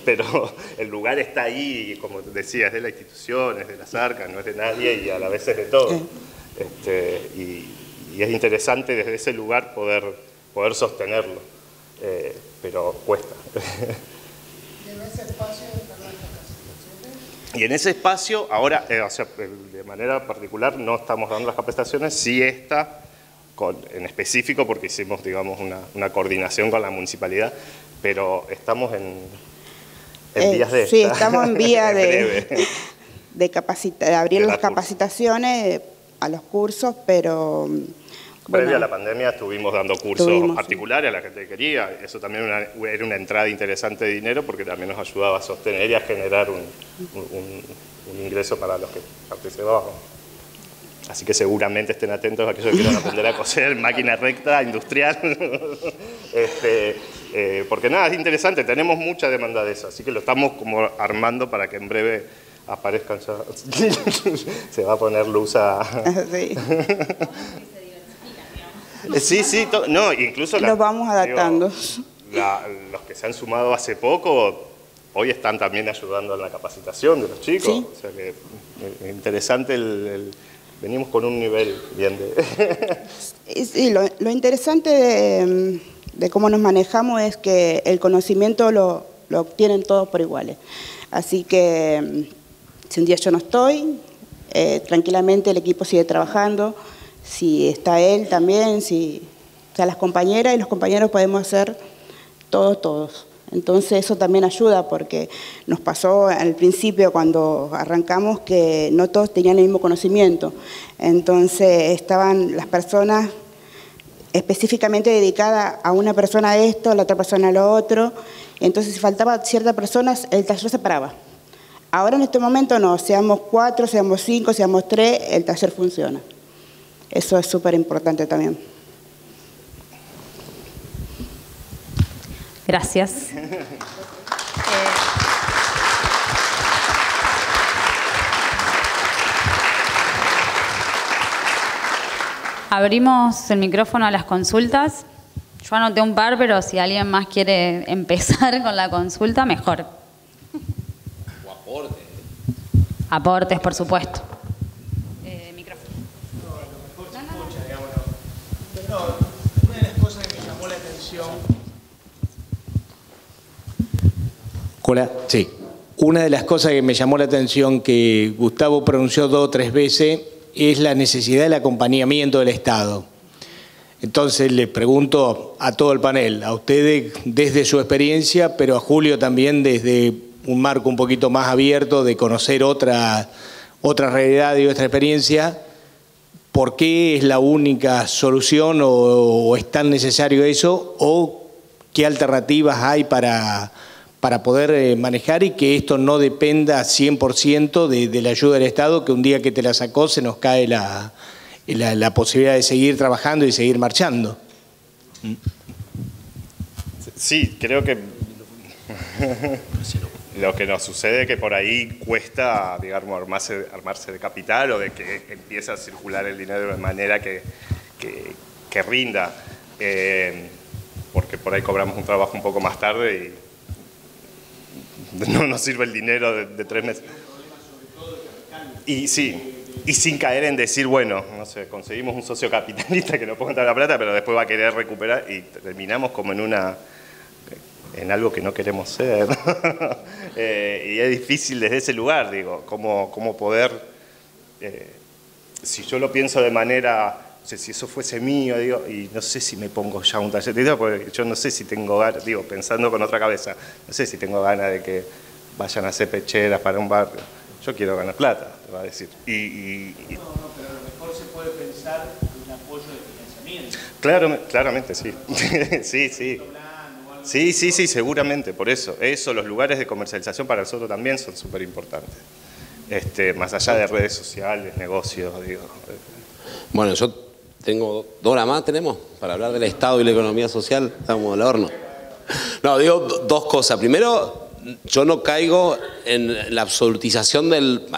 pero el lugar está ahí, como decía, es de la institución, es de las arcas, no es de nadie y a la vez es de todo. Y es interesante desde ese lugar poder sostenerlo, pero cuesta. Y en ese espacio, ahora, o sea, de manera particular, no estamos dando las capacitaciones, sí está en específico, porque hicimos, digamos, una coordinación con la municipalidad, pero estamos en vías de... Sí, estamos en vías de abrir las capacitaciones a los cursos, pero... Previo a la pandemia estuvimos dando cursos particulares a la gente que quería. Eso también era una entrada interesante de dinero, porque también nos ayudaba a sostener y a generar un ingreso para los que participaban. Así que seguramente estén atentos a aquellos que quieran aprender a coser, máquina recta, industrial. Porque nada, es interesante, tenemos mucha demanda de eso. Así que lo estamos como armando para que en breve aparezcan ya. Se va a poner luz a... Sí. Sí, no, incluso... Los vamos adaptando. Los que se han sumado hace poco, hoy están también ayudando en la capacitación de los chicos. ¿Sí? O sea que es interesante venimos con un nivel bien de... Sí, lo interesante de cómo nos manejamos es que el conocimiento lo obtienen todos por iguales. Así que si un día yo no estoy, tranquilamente el equipo sigue trabajando. Si está él también, o sea, las compañeras y los compañeros podemos hacer todos. Entonces eso también ayuda, porque nos pasó al principio cuando arrancamos que no todos tenían el mismo conocimiento. Entonces estaban las personas específicamente dedicadas a una persona a esto, a la otra persona a lo otro. Entonces si faltaba ciertas personas, el taller se paraba. Ahora en este momento no, seamos 4, seamos 5, seamos 3, el taller funciona. Eso es súper importante también. Gracias. Abrimos el micrófono a las consultas. Yo anoté un par, pero si alguien más quiere empezar con la consulta, mejor. O aportes. Aportes, por supuesto. Una de las cosas que me llamó la atención... Hola, sí. Una de las cosas que me llamó la atención que Gustavo pronunció 2 o 3 veces es la necesidad del acompañamiento del Estado. Entonces le pregunto a todo el panel, a ustedes desde su experiencia, pero a Julio también desde un marco un poquito más abierto de conocer otra realidad y otra experiencia. ¿Por qué es la única solución o es tan necesario eso? ¿O qué alternativas hay para poder manejar y que esto no dependa 100% de la ayuda del Estado, que un día que te la sacó se nos cae la posibilidad de seguir trabajando y seguir marchando? Sí, creo que... Lo que nos sucede es que por ahí cuesta, digamos, armarse de capital o de que empiece a circular el dinero de manera que rinda. Porque por ahí cobramos un trabajo un poco más tarde y no nos sirve el dinero de 3 meses. Y sí, y sin caer en decir, bueno, no sé, conseguimos un socio capitalista que nos ponga la plata, pero después va a querer recuperar y terminamos como en algo que no queremos ser. Y es difícil desde ese lugar, digo, cómo poder, si yo lo pienso de manera, no sé, si eso fuese mío, digo, y no sé si me pongo ya un taller, porque yo no sé si tengo ganas, digo, pensando con otra cabeza, no sé si tengo ganas de que vayan a hacer pecheras para un barrio. Yo quiero ganar plata, te va a decir. No, pero a lo mejor se puede pensar en un apoyo de financiamiento. Claramente, sí. Sí, seguramente, por eso. Los lugares de comercialización para nosotros también son súper importantes. Más allá de redes sociales, negocios, digo. Bueno, yo tengo 2 horas más, tenemos, para hablar del Estado y la economía social, estamos al horno. No, digo 2 cosas. Primero, yo no caigo en la absolutización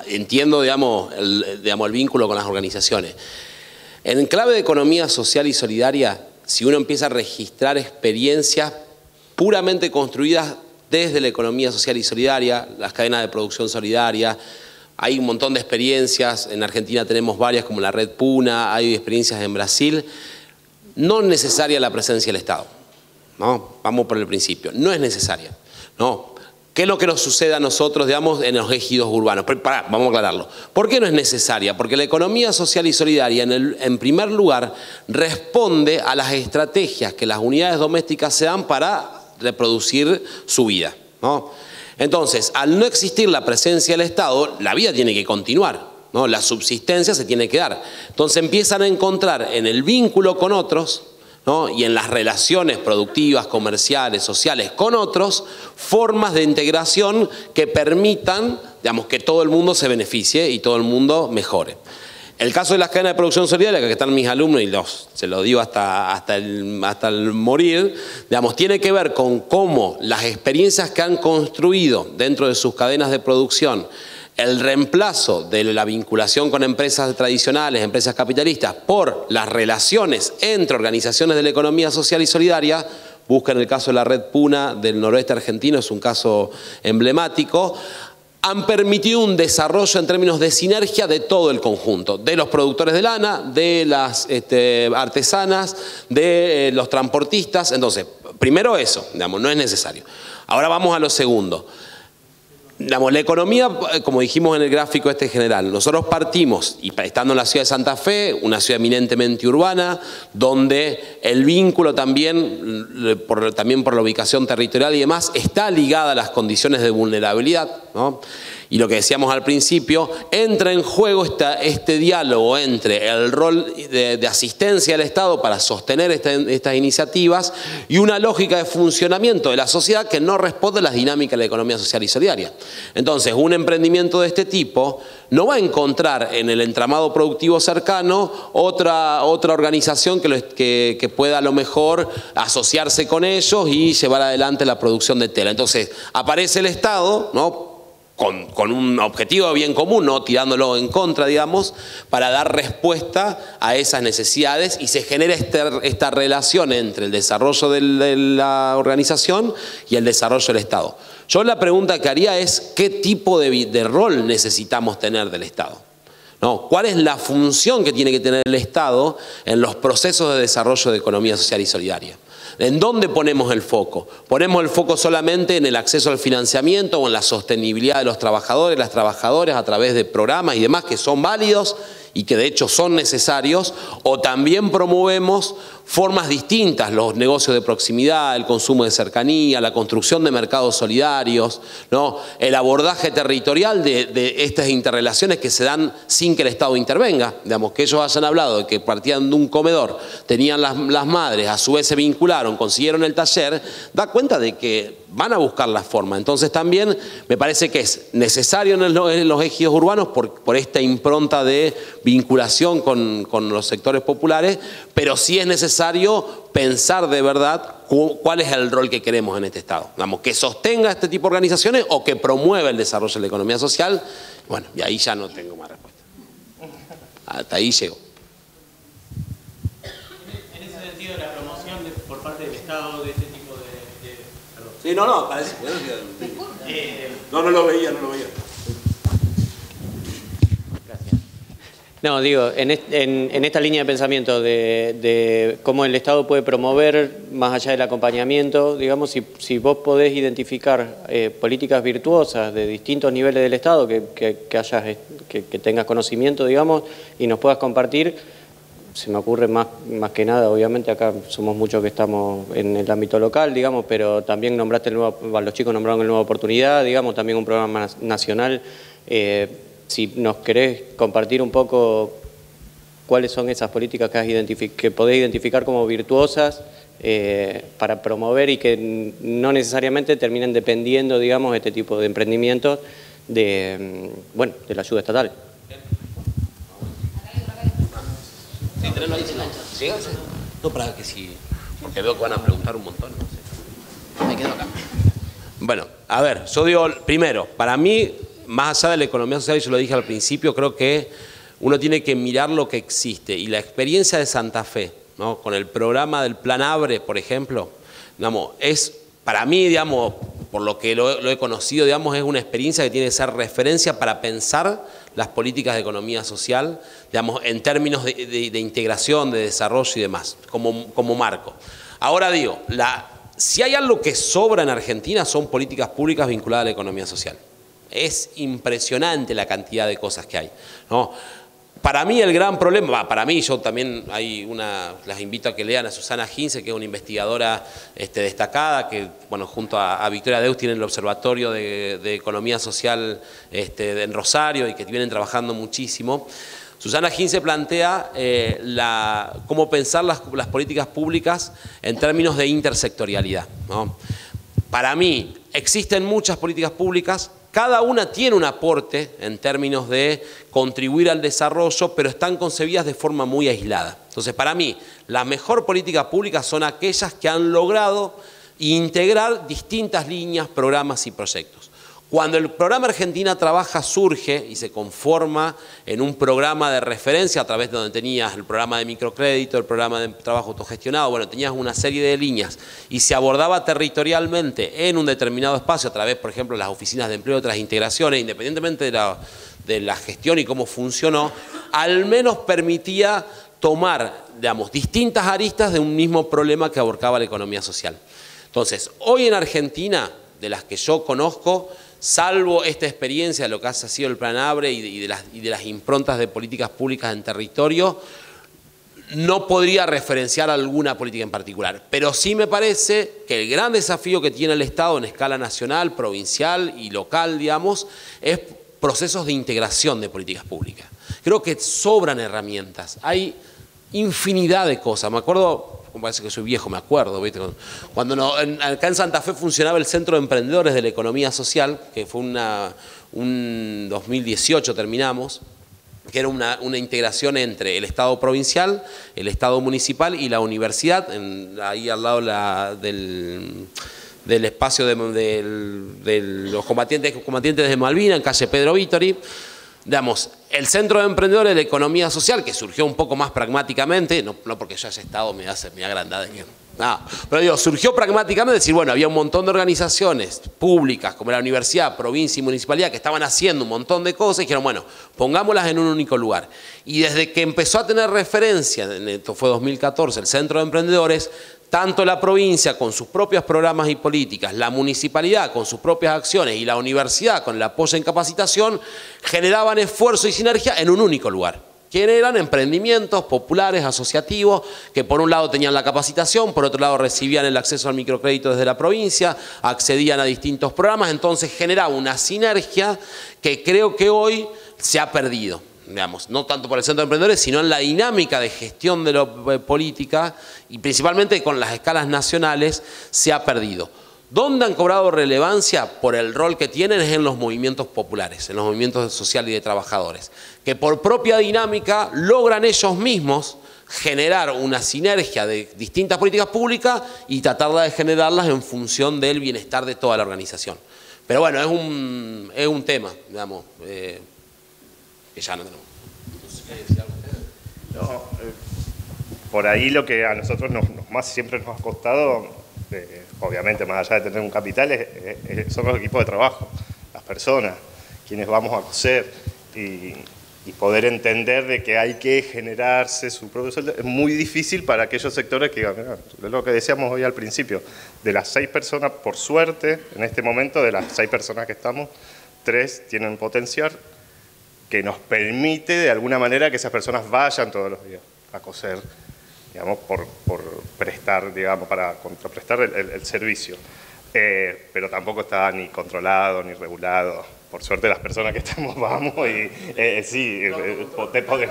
entiendo, digamos, el vínculo con las organizaciones. En clave de economía social y solidaria, si uno empieza a registrar experiencias puramente construidas desde la economía social y solidaria, las cadenas de producción solidaria, hay un montón de experiencias, en Argentina tenemos varias como la Red Puna, hay experiencias en Brasil, no es necesaria la presencia del Estado, ¿no? Vamos por el principio, no es necesaria, ¿no? ¿Qué es lo que nos sucede a nosotros, digamos, en los ejidos urbanos? Vamos a aclararlo. ¿Por qué no es necesaria? Porque la economía social y solidaria, en primer lugar, responde a las estrategias que las unidades domésticas se dan para reproducir su vida, ¿no? Entonces, al no existir la presencia del Estado, la vida tiene que continuar, ¿no? La subsistencia se tiene que dar. Entonces empiezan a encontrar en el vínculo con otros, ¿no? Y en las relaciones productivas, comerciales, sociales con otros, formas de integración que permitan, digamos, que todo el mundo se beneficie y todo el mundo mejore. El caso de las cadenas de producción solidaria, que están mis alumnos y se lo digo hasta el morir, digamos, tiene que ver con cómo las experiencias que han construido dentro de sus cadenas de producción, el reemplazo de la vinculación con empresas tradicionales, empresas capitalistas, por las relaciones entre organizaciones de la economía social y solidaria. Buscan el caso de la Red Puna del noroeste argentino, es un caso emblemático. Han permitido un desarrollo en términos de sinergia de todo el conjunto, de los productores de lana, de las artesanas, de los transportistas. Entonces, primero eso, digamos, no es necesario. Ahora vamos a lo segundo. Digamos, la economía, como dijimos en el gráfico general, nosotros partimos, y estando en la ciudad de Santa Fe, una ciudad eminentemente urbana, donde el vínculo también por la ubicación territorial y demás, está ligada a las condiciones de vulnerabilidad, ¿no? Y lo que decíamos al principio, entra en juego este diálogo entre el rol de asistencia del Estado para sostener estas iniciativas y una lógica de funcionamiento de la sociedad que no responde a las dinámicas de la economía social y solidaria. Entonces, un emprendimiento de este tipo no va a encontrar en el entramado productivo cercano otra organización que pueda a lo mejor asociarse con ellos y llevar adelante la producción de tela. Entonces, aparece el Estado, ¿no? Con un objetivo bien común, no tirándolo en contra, digamos, para dar respuesta a esas necesidades y se genera esta relación entre el desarrollo de la organización y el desarrollo del Estado. Yo la pregunta que haría es, ¿qué tipo de rol necesitamos tener del Estado? ¿No? ¿Cuál es la función que tiene que tener el Estado en los procesos de desarrollo de economía social y solidaria? ¿En dónde ponemos el foco? ¿Ponemos el foco solamente en el acceso al financiamiento o en la sostenibilidad de los trabajadores, las trabajadoras a través de programas y demás que son válidos y que de hecho son necesarios? ¿O también promovemos formas distintas, los negocios de proximidad, el consumo de cercanía, la construcción de mercados solidarios, ¿no? El abordaje territorial de estas interrelaciones que se dan sin que el Estado intervenga? Digamos, que ellos hayan hablado de que partían de un comedor, tenían las madres, a su vez se vincularon, consiguieron el taller, da cuenta de que van a buscar la forma. Entonces también me parece que es necesario en los ejidos urbanos por esta impronta de vinculación con los sectores populares, pero sí es necesario pensar de verdad ¿cuál es el rol que queremos en este Estado? Digamos, que sostenga este tipo de organizaciones o que promueva el desarrollo de la economía social. Bueno, y ahí ya no tengo más respuesta. Hasta ahí llego. En ese sentido, la promoción por parte del Estado de este tipo de perdón. Sí, no, parece. No lo veía. No, digo, en esta línea de pensamiento de cómo el Estado puede promover, más allá del acompañamiento, digamos, si vos podés identificar políticas virtuosas de distintos niveles del Estado que tengas conocimiento, digamos, y nos puedas compartir, se me ocurre más que nada, obviamente acá somos muchos que estamos en el ámbito local, digamos, pero también nombraste los chicos nombraron el Nueva Oportunidad, digamos, también un programa nacional. Si nos querés compartir un poco cuáles son esas políticas que podés identificar como virtuosas para promover y que no necesariamente terminen dependiendo, digamos, este tipo de emprendimientos de la ayuda estatal. Sí, tenelo ahí, síganse. No, para que sí, porque veo que van a preguntar un montón. No sé. Me quedo acá. Bueno, a ver, yo digo, primero, para mí, más allá de la economía social, y yo lo dije al principio, creo que uno tiene que mirar lo que existe. Y la experiencia de Santa Fe, ¿no? Con el programa del Plan Abre, por ejemplo, digamos, es, para mí, digamos, por lo que lo he conocido, digamos, es una experiencia que tiene que ser referencia para pensar las políticas de economía social, digamos, en términos de integración, de desarrollo y demás, como marco. Ahora digo, si hay algo que sobra en Argentina son políticas públicas vinculadas a la economía social. Es impresionante la cantidad de cosas que hay, ¿no? Para mí el gran problema, para mí yo también las invito a que lean a Susana Ginze, que es una investigadora destacada, que bueno, junto a Victoria Deus tienen el Observatorio de Economía Social en Rosario y que vienen trabajando muchísimo. Susana Ginze plantea cómo pensar las políticas públicas en términos de intersectorialidad, ¿no? Para mí existen muchas políticas públicas. Cada una tiene un aporte en términos de contribuir al desarrollo, pero están concebidas de forma muy aislada. Entonces, para mí, la mejor política pública son aquellas que han logrado integrar distintas líneas, programas y proyectos. Cuando el programa Argentina Trabaja surge y se conforma en un programa de referencia a través de donde tenías el programa de microcrédito, el programa de trabajo autogestionado, bueno, tenías una serie de líneas y se abordaba territorialmente en un determinado espacio a través, por ejemplo, de las oficinas de empleo y otras integraciones, independientemente de la gestión y cómo funcionó, al menos permitía tomar, digamos, distintas aristas de un mismo problema que abarcaba la economía social. Entonces, hoy en Argentina, de las que yo conozco, salvo esta experiencia de lo que ha sido el Plan Abre y de las improntas de políticas públicas en territorio, no podría referenciar alguna política en particular. Pero sí me parece que el gran desafío que tiene el Estado en escala nacional, provincial y local, digamos, es procesos de integración de políticas públicas. Creo que sobran herramientas. Hay infinidad de cosas. Me acuerdo... Parece que soy viejo, me acuerdo, ¿viste? Cuando acá en Santa Fe funcionaba el Centro de Emprendedores de la Economía Social, que fue un 2018 terminamos, que era una integración entre el Estado provincial, el Estado municipal y la universidad, ahí al lado del espacio de los combatientes de Malvinas, en calle Pedro Vítori. Digamos, el Centro de Emprendedores de la Economía Social, que surgió un poco más pragmáticamente, no porque yo haya estado me agrandada, pero digo, surgió pragmáticamente, decir, bueno, había un montón de organizaciones públicas, como la universidad, provincia y municipalidad, que estaban haciendo un montón de cosas, y dijeron, bueno, pongámoslas en un único lugar. Y desde que empezó a tener referencia, esto fue 2014, el Centro de Emprendedores, tanto la provincia con sus propios programas y políticas, la municipalidad con sus propias acciones y la universidad con el apoyo en capacitación, generaban esfuerzo y sinergia en un único lugar. Que eran emprendimientos populares, asociativos, que por un lado tenían la capacitación, por otro lado recibían el acceso al microcrédito desde la provincia, accedían a distintos programas, entonces generaba una sinergia que creo que hoy se ha perdido. Digamos, no tanto por el Centro de Emprendedores, sino en la dinámica de gestión de la política y principalmente con las escalas nacionales se ha perdido. ¿Dónde han cobrado relevancia por el rol que tienen? Es en los movimientos populares, en los movimientos sociales y de trabajadores, que por propia dinámica logran ellos mismos generar una sinergia de distintas políticas públicas y tratarla de generarlas en función del bienestar de toda la organización. Pero bueno, es un tema, digamos, que ya no tenemos. No, por ahí lo que a nosotros siempre nos ha costado, obviamente más allá de tener un capital, son los equipos de trabajo, las personas, quienes vamos a coser y poder entender de que hay que generarse su propio sueldo. Es muy difícil para aquellos sectores que digan, mira, lo que decíamos hoy al principio, de las 6 personas, por suerte, en este momento, de las 6 personas que estamos, 3 tienen potencial que nos permite de alguna manera que esas personas vayan todos los días a coser, digamos, por prestar, digamos, para contraprestar el servicio. Pero tampoco está ni controlado ni regulado. Por suerte las personas que estamos vamos y sí,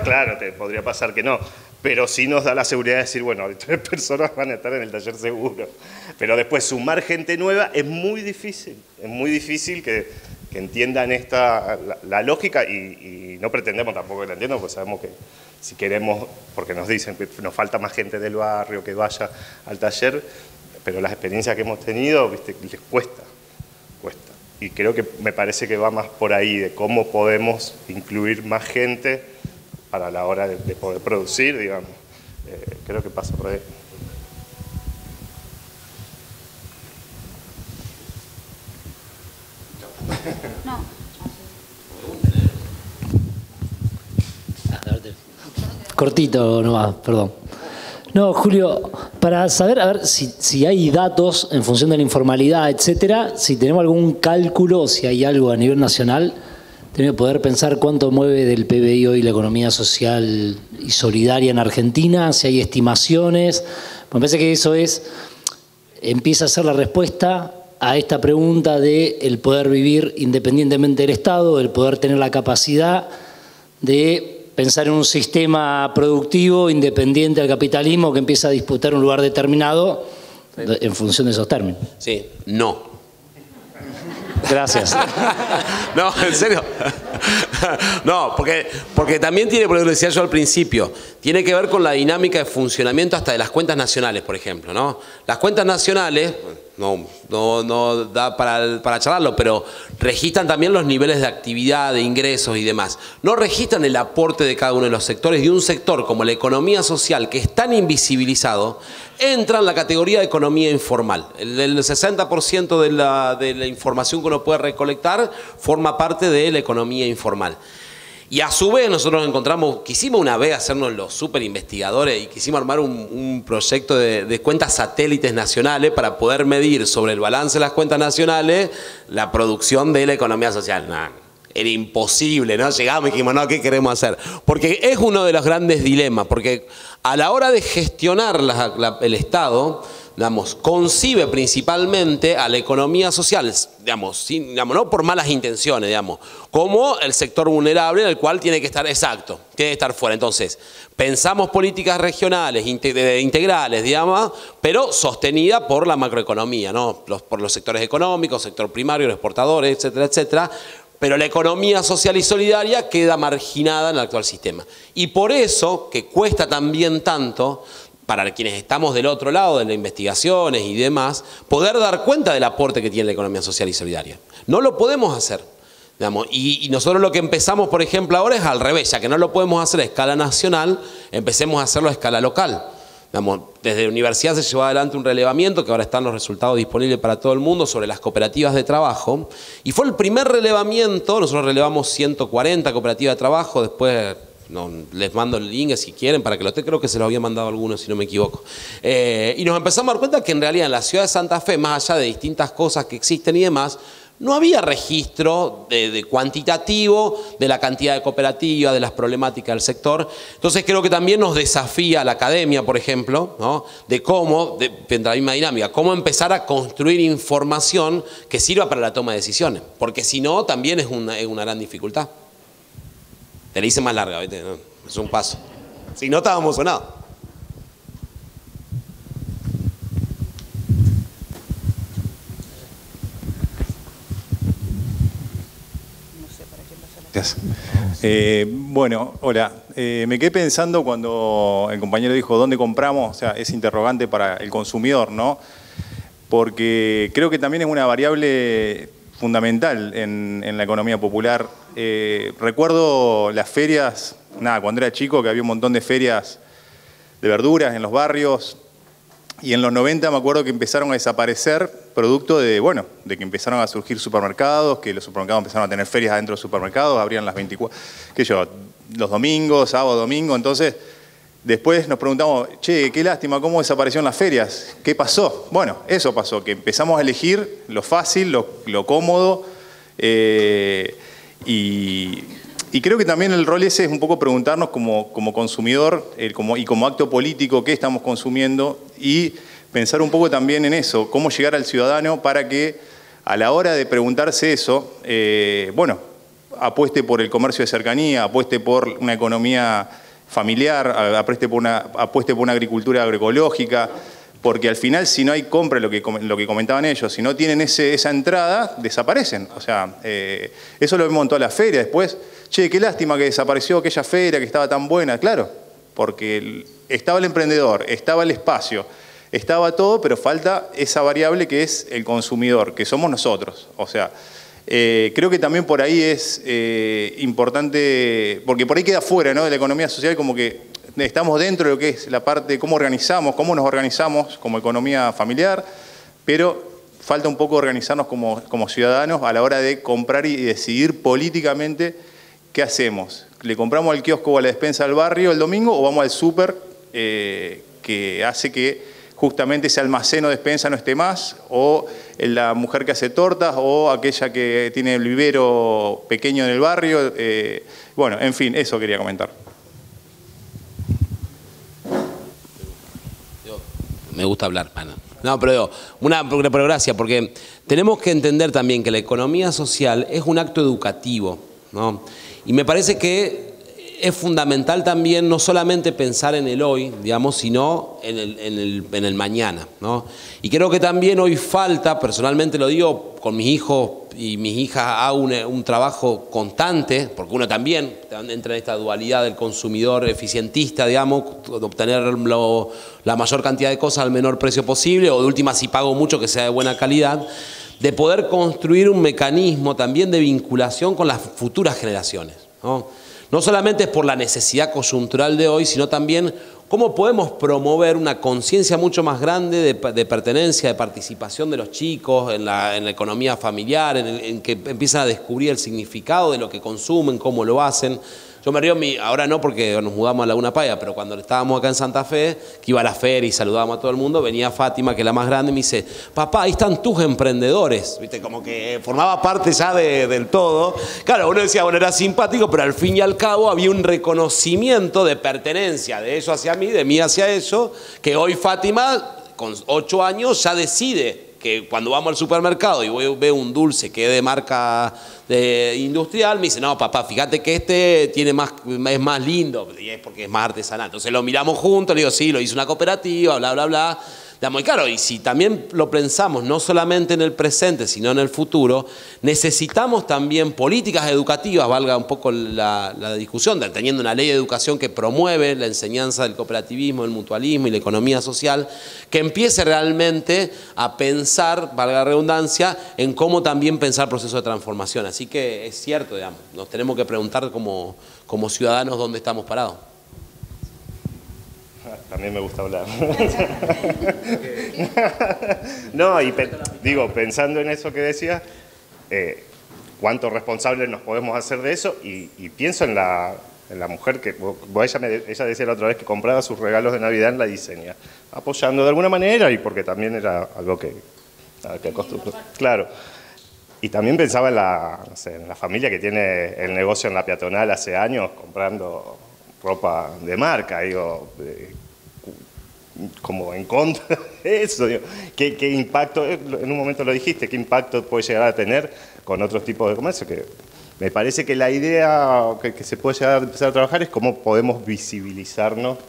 claro, te podría pasar que no, pero sí nos da la seguridad de decir, bueno, 3 personas van a estar en el taller seguro. Pero después sumar gente nueva es muy difícil que entiendan la lógica y no pretendemos tampoco que la entiendan, porque sabemos que si queremos, porque nos dicen que nos falta más gente del barrio que vaya al taller, pero las experiencias que hemos tenido, viste, les cuesta. Y creo que me parece que va más por ahí, de cómo podemos incluir más gente para la hora de poder producir, digamos. Creo que pasa por ahí. No. Cortito nomás, perdón. No, Julio, para saber, a ver, si hay datos en función de la informalidad, etcétera, si tenemos algún cálculo o si hay algo a nivel nacional, tenemos que poder pensar cuánto mueve del PBI hoy la economía social y solidaria en Argentina, si hay estimaciones. Me parece que eso empieza a ser la respuesta a esta pregunta de el poder vivir independientemente del Estado, el poder tener la capacidad de pensar en un sistema productivo independiente del capitalismo que empieza a disputar un lugar determinado en función de esos términos. Sí, no. Gracias. No, en serio. No, porque también tiene, por lo que decía yo al principio, tiene que ver con la dinámica de funcionamiento hasta de las cuentas nacionales, por ejemplo, ¿no? Las cuentas nacionales, no da para charlarlo, pero registran también los niveles de actividad, de ingresos y demás. No registran el aporte de cada uno de los sectores, y un sector como la economía social, que es tan invisibilizado, entra en la categoría de economía informal. El 60% de la información que uno puede recolectar forma parte de la economía informal. Y a su vez nosotros quisimos una vez hacernos los super investigadores y quisimos armar un proyecto de cuentas satélites nacionales para poder medir sobre el balance de las cuentas nacionales la producción de la economía social. Nah, era imposible, ¿no? Llegamos y dijimos, no, ¿qué queremos hacer? Porque es uno de los grandes dilemas, porque a la hora de gestionar el Estado, digamos, concibe principalmente a la economía social, digamos, no por malas intenciones, digamos, como el sector vulnerable en el cual tiene que estar, exacto, tiene que estar fuera. Entonces, pensamos políticas regionales, integrales, digamos, pero sostenida por la macroeconomía, ¿no? Por los sectores económicos, sector primario, los exportadores, etcétera, etcétera. Pero la economía social y solidaria queda marginada en el actual sistema. Y por eso, que cuesta también tanto, para quienes estamos del otro lado de las investigaciones y demás, poder dar cuenta del aporte que tiene la economía social y solidaria. No lo podemos hacer. Digamos, y nosotros lo que empezamos, por ejemplo, ahora es al revés, ya que no lo podemos hacer a escala nacional, empecemos a hacerlo a escala local. Digamos, desde la universidad se llevó adelante un relevamiento, que ahora están los resultados disponibles para todo el mundo, sobre las cooperativas de trabajo, y fue el primer relevamiento. Nosotros relevamos 140 cooperativas de trabajo, después les mando el link si quieren para que lo tengan, creo que se lo había mandado a algunos si no me equivoco. Y nos empezamos a dar cuenta que en realidad en la ciudad de Santa Fe, más allá de distintas cosas que existen y demás, no había registro de cuantitativo de la cantidad de cooperativas, de las problemáticas del sector. Entonces creo que también nos desafía la academia, por ejemplo, ¿no? De cómo, de la misma dinámica, cómo empezar a construir información que sirva para la toma de decisiones, porque si no también es una gran dificultad. Te la hice más larga, ¿viste? No, es un paso. Si no, estábamos sonados. No sé para qué pasa Gracias. Bueno, hola. Me quedé pensando cuando el compañero dijo ¿dónde compramos? O sea, es interrogante para el consumidor, ¿no? Porque creo que también es una variable fundamental en la economía popular. Recuerdo las ferias, cuando era chico, que había un montón de ferias de verduras en los barrios, y en los 90 me acuerdo que empezaron a desaparecer producto de que empezaron a surgir supermercados, que los supermercados empezaron a tener ferias adentro de los supermercados, abrían las 24, los domingos, sábado, domingo. Entonces, después nos preguntamos, che, qué lástima, ¿cómo desaparecieron las ferias? ¿Qué pasó? Bueno, eso pasó, que empezamos a elegir lo fácil, lo cómodo, y creo que también el rol ese es un poco preguntarnos como consumidor y como acto político qué estamos consumiendo, y pensar un poco también en eso, cómo llegar al ciudadano para que a la hora de preguntarse eso, apueste por el comercio de cercanía, apueste por una economía familiar, apueste por una agricultura agroecológica, porque al final si no hay compra, lo que comentaban ellos, si no tienen esa entrada, desaparecen. O sea, eso lo vemos en todas las ferias. Después, che, qué lástima que desapareció aquella feria que estaba tan buena. Claro, porque estaba el emprendedor, estaba el espacio, estaba todo, pero falta esa variable que es el consumidor, que somos nosotros. O sea, creo que también por ahí es importante, porque por ahí queda fuera, ¿no?, de la economía social, como que estamos dentro de lo que es la parte de cómo nos organizamos como economía familiar, pero falta un poco organizarnos como ciudadanos a la hora de comprar y decidir políticamente qué hacemos. ¿Le compramos al kiosco o a la despensa del barrio el domingo o vamos al súper que hace que justamente ese almacén o despensa no esté más, o la mujer que hace tortas, o aquella que tiene el vivero pequeño en el barrio? Bueno, en fin, eso quería comentar. Me gusta hablar, Ana. No, pero gracias, porque tenemos que entender también que la economía social es un acto educativo, ¿no? Y me parece que es fundamental también no solamente pensar en el hoy, digamos, sino en el mañana, ¿no? Y creo que también hoy falta, personalmente lo digo, con mis hijos y mis hijas hago un trabajo constante, porque uno también entra en esta dualidad del consumidor eficientista, digamos, de obtener la mayor cantidad de cosas al menor precio posible, o de última, si pago mucho, que sea de buena calidad, de poder construir un mecanismo también de vinculación con las futuras generaciones, ¿no? No solamente es por la necesidad coyuntural de hoy, sino también cómo podemos promover una conciencia mucho más grande de pertenencia, de participación de los chicos en la economía familiar, en que empiezan a descubrir el significado de lo que consumen, cómo lo hacen. Yo me río, ahora no porque nos mudamos a Laguna Paya, pero cuando estábamos acá en Santa Fe, que iba a la feria y saludábamos a todo el mundo, venía Fátima, que es la más grande, y me dice, papá, ahí están tus emprendedores. ¿Viste? Como que formaba parte ya del todo. Claro, uno decía, bueno, era simpático, pero al fin y al cabo había un reconocimiento de pertenencia de ellos hacia mí, de mí hacia ellos, que hoy Fátima, con 8 años, ya decide que cuando vamos al supermercado y veo un dulce que es de marca industrial, me dice, no, papá, fíjate que es más lindo, y es porque es más artesanal. Entonces lo miramos juntos, le digo, sí, lo hizo una cooperativa, bla, bla, bla. Y claro, y si también lo pensamos no solamente en el presente, sino en el futuro, necesitamos también políticas educativas, valga un poco la discusión, teniendo una ley de educación que promueve la enseñanza del cooperativismo, el mutualismo y la economía social, que empiece realmente a pensar, valga la redundancia, en cómo también pensar procesos de transformación. Así que es cierto, digamos, nos tenemos que preguntar como ciudadanos dónde estamos parados. También me gusta hablar. No, y pensando en eso que decía, cuánto responsables nos podemos hacer de eso, y pienso en la mujer que, ella decía la otra vez que compraba sus regalos de Navidad en la Diseña, apoyando de alguna manera, y porque también era algo que acostumbró. Claro. Y también pensaba en la familia que tiene el negocio en la peatonal hace años, comprando ropa de marca, digo, como en contra de eso, digo, ¿qué impacto, en un momento lo dijiste, qué impacto puede llegar a tener con otros tipos de comercio? Que me parece que la idea que se puede llegar a empezar a trabajar es cómo podemos visibilizarnos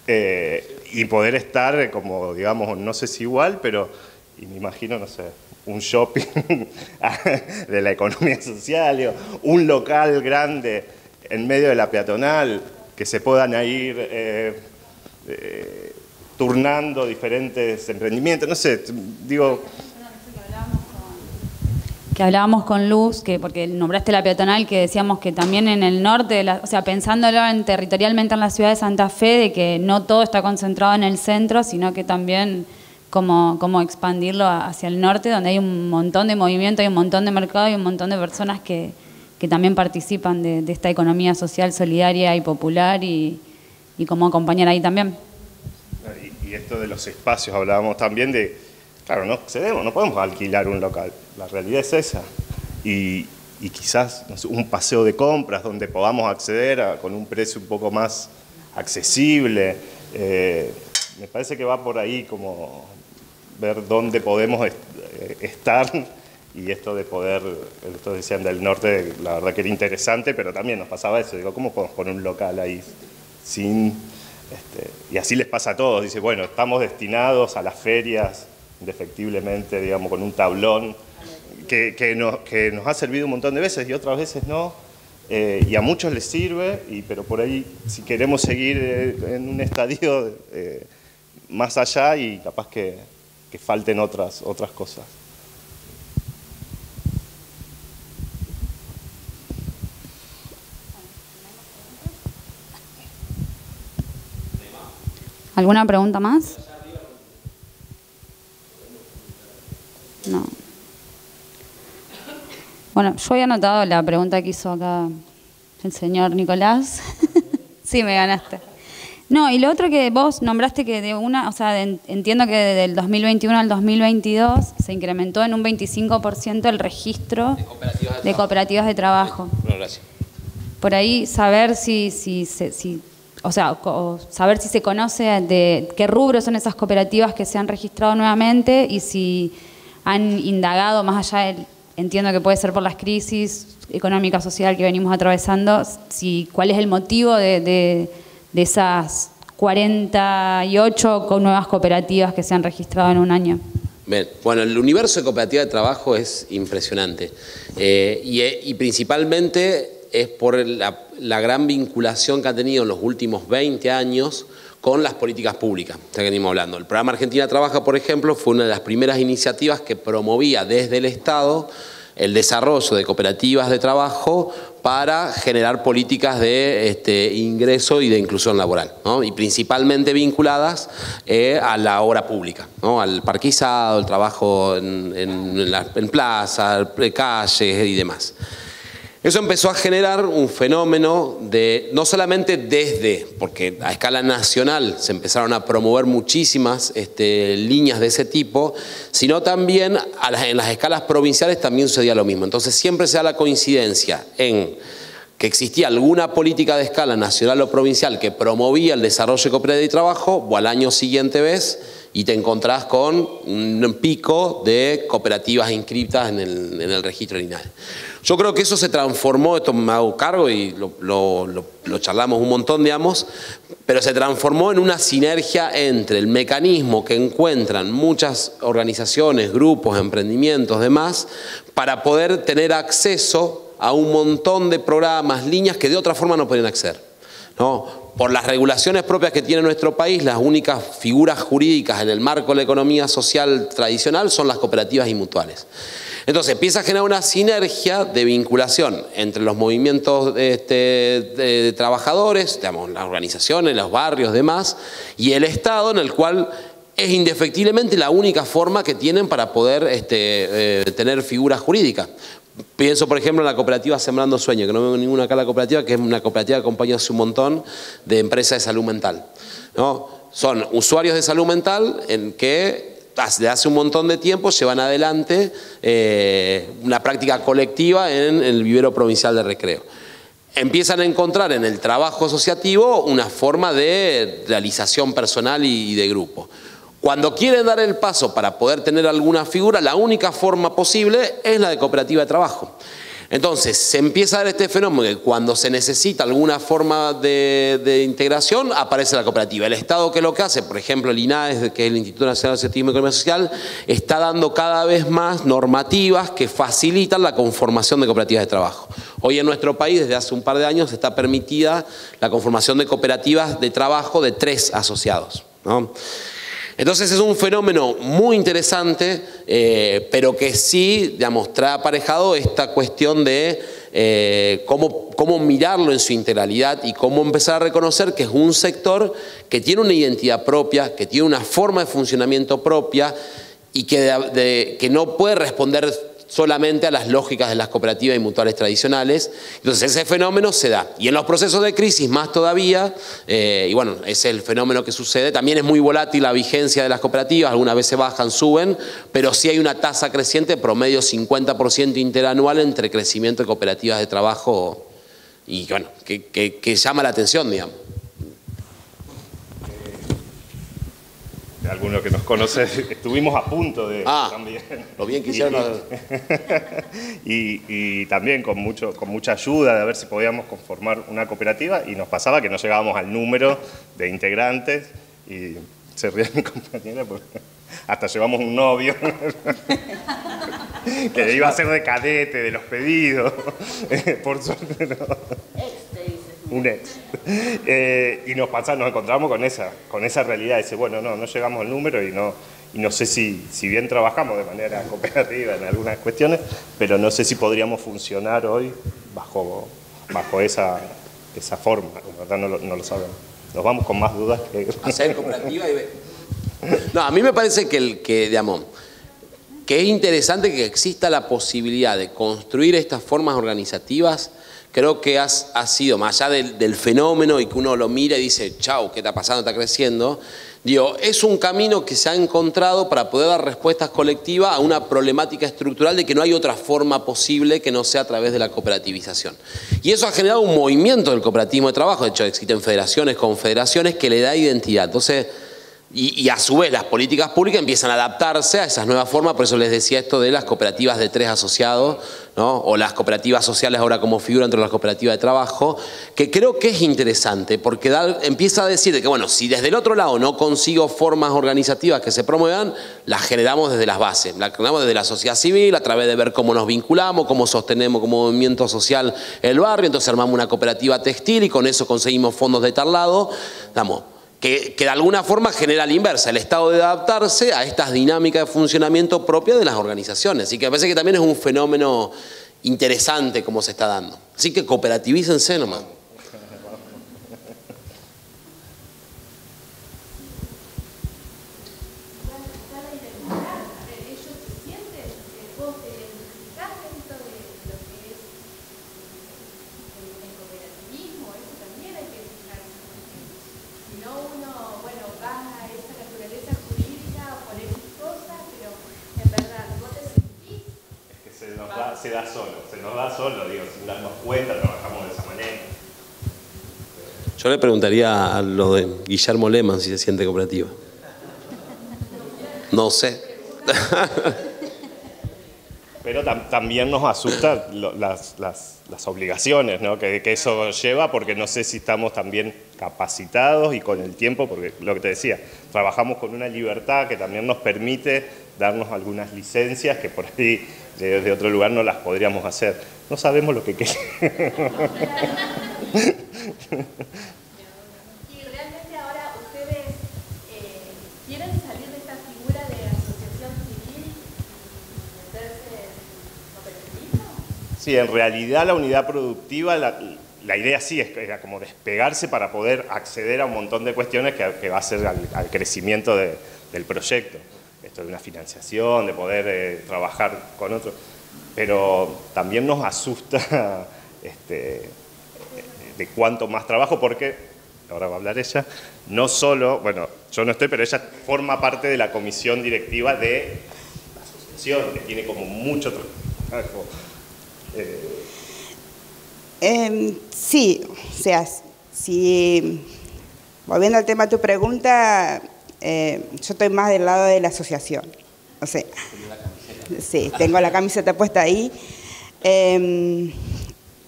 y poder estar como, digamos, no sé si igual, pero, y me imagino, no sé, un shopping de la economía social, digo, un local grande en medio de la peatonal, que se puedan ir turnando diferentes emprendimientos, no sé, digo... Que hablábamos con Luz, porque nombraste la peatonal, que decíamos que también en el norte, o sea, pensándolo territorialmente en la ciudad de Santa Fe, de que no todo está concentrado en el centro, sino que también como expandirlo hacia el norte, donde hay un montón de movimiento, hay un montón de mercado y un montón de personas que también participan de esta economía social, solidaria y popular, y cómo acompañar ahí también. Y esto de los espacios, hablábamos también de, claro, no accedemos, no podemos alquilar un local. La realidad es esa. Y quizás no sé, un paseo de compras donde podamos acceder con un precio un poco más accesible. Me parece que va por ahí como ver dónde podemos estar. Y esto de poder, esto decían del norte, la verdad que era interesante, pero también nos pasaba eso. Digo, ¿cómo podemos poner un local ahí sin...? Y así les pasa a todos. Dice, bueno, estamos destinados a las ferias, indefectiblemente, digamos, con un tablón, que nos ha servido un montón de veces y otras veces no, y a muchos les sirve, pero por ahí si queremos seguir en un estadio más allá y capaz que falten otras cosas. ¿Alguna pregunta más? No. Bueno, yo había anotado la pregunta que hizo acá el señor Nicolás. Sí, me ganaste. No, y lo otro que vos nombraste que entiendo que desde el 2021 al 2022 se incrementó en un 25% el registro de cooperativas de trabajo. Bueno, gracias. Por ahí saber saber si se conoce de qué rubros son esas cooperativas que se han registrado nuevamente y si han indagado más allá entiendo que puede ser por las crisis económica social que venimos atravesando, cuál es el motivo de esas 48 nuevas cooperativas que se han registrado en un año. Bien, bueno, el universo de cooperativas de trabajo es impresionante y principalmente es por la gran vinculación que ha tenido en los últimos 20 años con las políticas públicas, ya que venimos hablando. El programa Argentina Trabaja, por ejemplo, fue una de las primeras iniciativas que promovía desde el Estado el desarrollo de cooperativas de trabajo para generar políticas de ingreso y de inclusión laboral, ¿no? Y principalmente vinculadas a la obra pública, ¿no? Al parquizado, el trabajo en plazas, calles y demás. Eso empezó a generar un fenómeno no solamente porque a escala nacional se empezaron a promover muchísimas líneas de ese tipo, sino también en las escalas provinciales también sucedía lo mismo. Entonces siempre se da la coincidencia en que existía alguna política de escala nacional o provincial que promovía el desarrollo de cooperativas de trabajo, o al año siguiente ves y te encontrás con un pico de cooperativas inscritas en el registro lineal. Yo creo que eso se transformó, esto me hago cargo y lo charlamos un montón, digamos, pero se transformó en una sinergia entre el mecanismo que encuentran muchas organizaciones, grupos, emprendimientos, demás, para poder tener acceso a un montón de programas, líneas que de otra forma no podían acceder, ¿no? Por las regulaciones propias que tiene nuestro país, las únicas figuras jurídicas en el marco de la economía social tradicional son las cooperativas y mutuales. Entonces empieza a generar una sinergia de vinculación entre los movimientos de trabajadores, digamos, las organizaciones, los barrios, demás, y el Estado, en el cual es indefectiblemente la única forma que tienen para poder tener figuras jurídicas. Pienso, por ejemplo, en la cooperativa Sembrando Sueños, que no veo ninguna acá la cooperativa, que es una cooperativa que acompaña hace un montón de empresas de salud mental, ¿no? Son usuarios de salud mental en que desde hace un montón de tiempo llevan adelante una práctica colectiva en el vivero provincial de recreo. Empiezan a encontrar en el trabajo asociativo una forma de realización personal y de grupo. Cuando quieren dar el paso para poder tener alguna figura, la única forma posible es la de cooperativa de trabajo. Entonces, se empieza a dar este fenómeno que cuando se necesita alguna forma de integración, aparece la cooperativa. El Estado, ¿qué es lo que hace? Por ejemplo, el INAES, que es el Instituto Nacional de Asociacionismo y Economía Social, está dando cada vez más normativas que facilitan la conformación de cooperativas de trabajo. Hoy en nuestro país, desde hace un par de años, está permitida la conformación de cooperativas de trabajo de 3 asociados, ¿no? Entonces es un fenómeno muy interesante, pero que sí, digamos, trae aparejado esta cuestión de cómo mirarlo en su integralidad y cómo empezar a reconocer que es un sector que tiene una identidad propia, que tiene una forma de funcionamiento propia y que no puede responder solamente a las lógicas de las cooperativas y mutuales tradicionales. Entonces ese fenómeno se da. Y en los procesos de crisis más todavía, y bueno, es el fenómeno que sucede. También es muy volátil la vigencia de las cooperativas, algunas veces bajan, suben, pero sí hay una tasa creciente, promedio 50% interanual entre crecimiento de cooperativas de trabajo y bueno, que llama la atención, digamos. Alguno que nos conoce, estuvimos a punto de también. Lo bien que hicieron. Y también con mucha ayuda de ver si podíamos conformar una cooperativa, y nos pasaba que no llegábamos al número de integrantes, y se ríe mi compañera porque hasta llevamos un novio que iba a ser de cadete de los pedidos. Por suerte no. Un ex. Y nos encontramos con esa realidad. Dice, bueno, no llegamos al número y no sé si bien trabajamos de manera cooperativa en algunas cuestiones, pero no sé si podríamos funcionar hoy bajo esa forma. En verdad no lo sabemos. Nos vamos con más dudas que... Hacer cooperativa y ver. No, a mí me parece digamos, que es interesante que exista la posibilidad de construir estas formas organizativas. Creo que ha sido, más allá del fenómeno y que uno lo mira y dice, chau, ¿qué está pasando? Está creciendo. Digo, es un camino que se ha encontrado para poder dar respuestas colectivas a una problemática estructural de que no hay otra forma posible que no sea a través de la cooperativización. Y eso ha generado un movimiento del cooperativismo de trabajo. De hecho, existen federaciones, confederaciones que le da identidad. Entonces, y a su vez las políticas públicas empiezan a adaptarse a esas nuevas formas. Por eso les decía esto de las cooperativas de 3 asociados, ¿no? O las cooperativas sociales ahora como figura entre las cooperativas de trabajo, que creo que es interesante porque empieza a decir que, bueno, si desde el otro lado no consigo formas organizativas que se promuevan, las generamos desde las bases, las generamos desde la sociedad civil, a través de ver cómo nos vinculamos, cómo sostenemos como movimiento social el barrio. Entonces armamos una cooperativa textil y con eso conseguimos fondos de tal lado, digamos, que de alguna forma genera la inversa, el Estado de adaptarse a estas dinámicas de funcionamiento propias de las organizaciones. Así que me parece que también es un fenómeno interesante como se está dando. Así que cooperatívícense nomás. Se nos da solo, digo, sin darnos cuenta, trabajamos de esa manera. Yo le preguntaría a lo de Guillermo Lehmann si se siente cooperativa. No sé. Pero también nos asustan las obligaciones, ¿no? que eso lleva, porque no sé si estamos también capacitados y con el tiempo, porque lo que te decía, trabajamos con una libertad que también nos permite darnos algunas licencias que por ahí desde otro lugar no las podríamos hacer. No sabemos lo que queremos. Y realmente ahora ustedes quieren salir de esta figura de asociación civil y meterse en cooperativismo. Sí, en realidad la unidad productiva, la idea sí era como despegarse para poder acceder a un montón de cuestiones que va a ser al crecimiento del proyecto. Esto de una financiación, de poder trabajar con otros. Pero también nos asusta de cuánto más trabajo, porque, ahora va a hablar ella, no solo, bueno, yo no estoy, pero ella forma parte de la comisión directiva de la asociación, que tiene como mucho trabajo. Sí, o sea, si, volviendo al tema de tu pregunta, yo estoy más del lado de la asociación. O sea, sí, tengo la camiseta puesta ahí.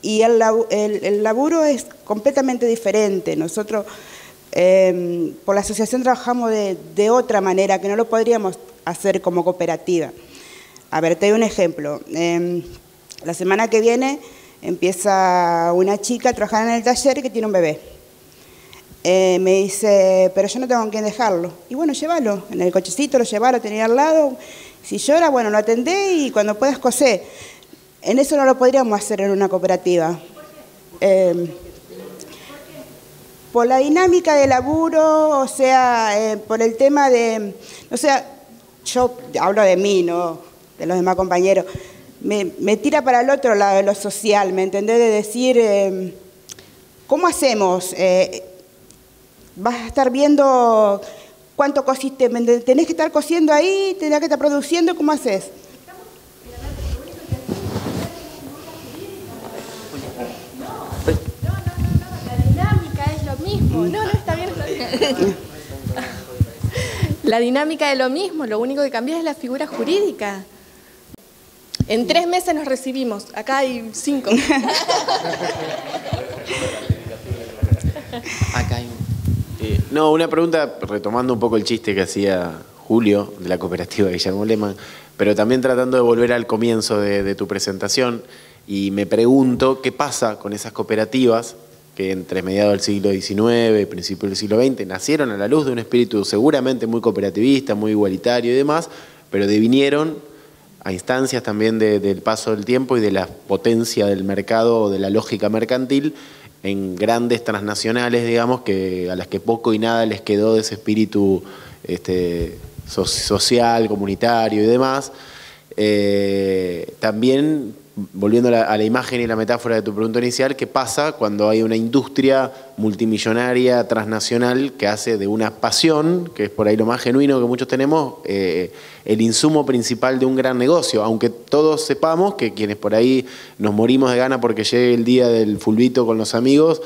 Y el laburo es completamente diferente. Nosotros por la asociación trabajamos de otra manera, que no lo podríamos hacer como cooperativa. A ver, te doy un ejemplo. La semana que viene empieza una chica a trabajar en el taller que tiene un bebé. Me dice, pero yo no tengo con quién dejarlo. Y bueno, llévalo, en el cochecito lo llevalo, tenía al lado. Si llora, bueno, lo atendé y cuando puedas cosé. En eso no lo podríamos hacer en una cooperativa. Por la dinámica de laburo, o sea, por el tema de... O sea, yo hablo de mí, no de los demás compañeros. Me tira para el otro lado de lo social, ¿me entendés? De decir, ¿cómo hacemos? Vas a estar viendo cuánto cosiste, tenés que estar cosiendo ahí, tenés que estar produciendo, ¿cómo haces? No, está bien. La dinámica es lo mismo, lo único que cambia es la figura jurídica. En 3 meses nos recibimos, acá hay 5. Acá hay no, una pregunta retomando un poco el chiste que hacía Julio de la cooperativa Guillermo Lehmann, pero también tratando de volver al comienzo de tu presentación, y me pregunto qué pasa con esas cooperativas que entre mediados del siglo XIX y principios del siglo XX nacieron a la luz de un espíritu seguramente muy cooperativista, muy igualitario y demás, pero devinieron a instancias también del paso del tiempo y de la potencia del mercado o de la lógica mercantil en grandes transnacionales, digamos, a las que poco y nada les quedó de ese espíritu social, comunitario y demás. También, volviendo a la imagen y la metáfora de tu pregunta inicial, ¿qué pasa cuando hay una industria multimillonaria, transnacional, que hace de una pasión, que es por ahí lo más genuino que muchos tenemos, el insumo principal de un gran negocio? Aunque todos sepamos que quienes por ahí nos morimos de gana porque llegue el día del fulbito con los amigos,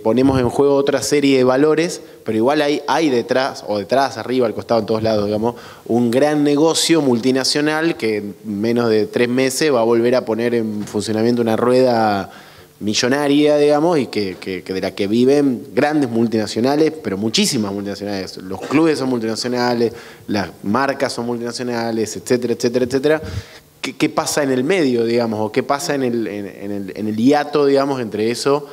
ponemos en juego otra serie de valores, pero igual hay detrás, o detrás, arriba, al costado, en todos lados, digamos, un gran negocio multinacional que en menos de 3 meses va a volver a poner en funcionamiento una rueda millonaria, digamos, y que de la que viven grandes multinacionales, pero muchísimas multinacionales. Los clubes son multinacionales, las marcas son multinacionales, etcétera, etcétera, etcétera. ¿Qué pasa en el medio, digamos, o qué pasa en el hiato, digamos, entre eso,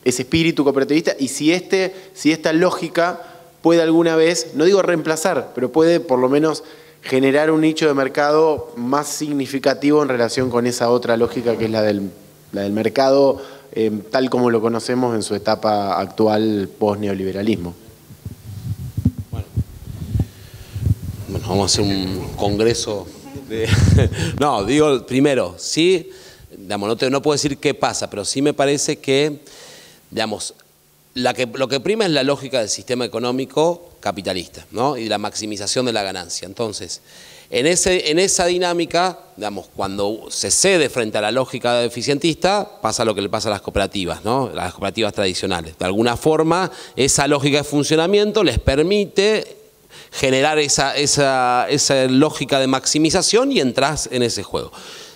ese espíritu cooperativista, y si esta lógica puede alguna vez, no digo reemplazar, pero puede por lo menos generar un nicho de mercado más significativo en relación con esa otra lógica que es la del mercado tal como lo conocemos en su etapa actual post-neoliberalismo? Bueno, vamos a hacer un congreso de... No, digo, primero, sí, digamos, no puedo decir qué pasa, pero sí me parece que, digamos, lo que prima es la lógica del sistema económico capitalista, ¿no? Y la maximización de la ganancia. Entonces, en esa dinámica, digamos, cuando se cede frente a la lógica eficientista, pasa lo que le pasa a las cooperativas, ¿no? Las cooperativas tradicionales. De alguna forma, esa lógica de funcionamiento les permite generar esa lógica de maximización y entras en ese juego.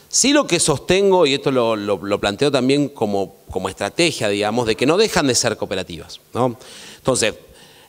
Sí, lo que sostengo, y esto lo planteo también como estrategia, digamos, de que no dejan de ser cooperativas, ¿no? Entonces,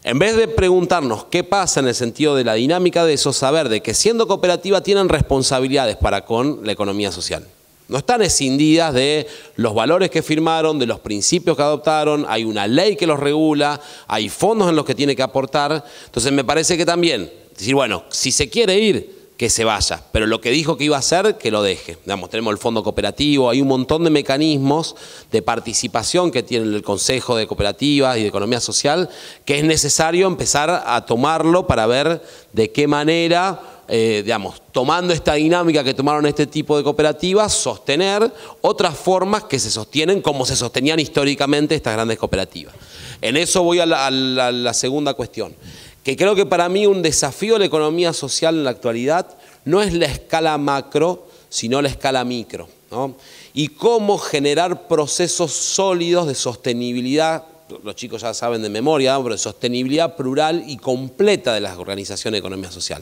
en vez de preguntarnos qué pasa en el sentido de la dinámica de eso, saber de que siendo cooperativa tienen responsabilidades para con la economía social. No están escindidas de los valores que firmaron, de los principios que adoptaron, hay una ley que los regula, hay fondos en los que tiene que aportar. Entonces me parece que también, decir, bueno, si se quiere ir, que se vaya, pero lo que dijo que iba a hacer, que lo deje. Digamos, tenemos el fondo cooperativo, hay un montón de mecanismos de participación que tiene el Consejo de Cooperativas y de Economía Social, que es necesario empezar a tomarlo para ver de qué manera, digamos, tomando esta dinámica que tomaron este tipo de cooperativas, sostener otras formas que se sostienen como se sostenían históricamente estas grandes cooperativas. En eso voy a la segunda cuestión, que creo que para mí un desafío de la economía social en la actualidad no es la escala macro, sino la escala micro, ¿no? Y cómo generar procesos sólidos de sostenibilidad, los chicos ya saben de memoria, pero de sostenibilidad plural y completa de las organizaciones de economía social.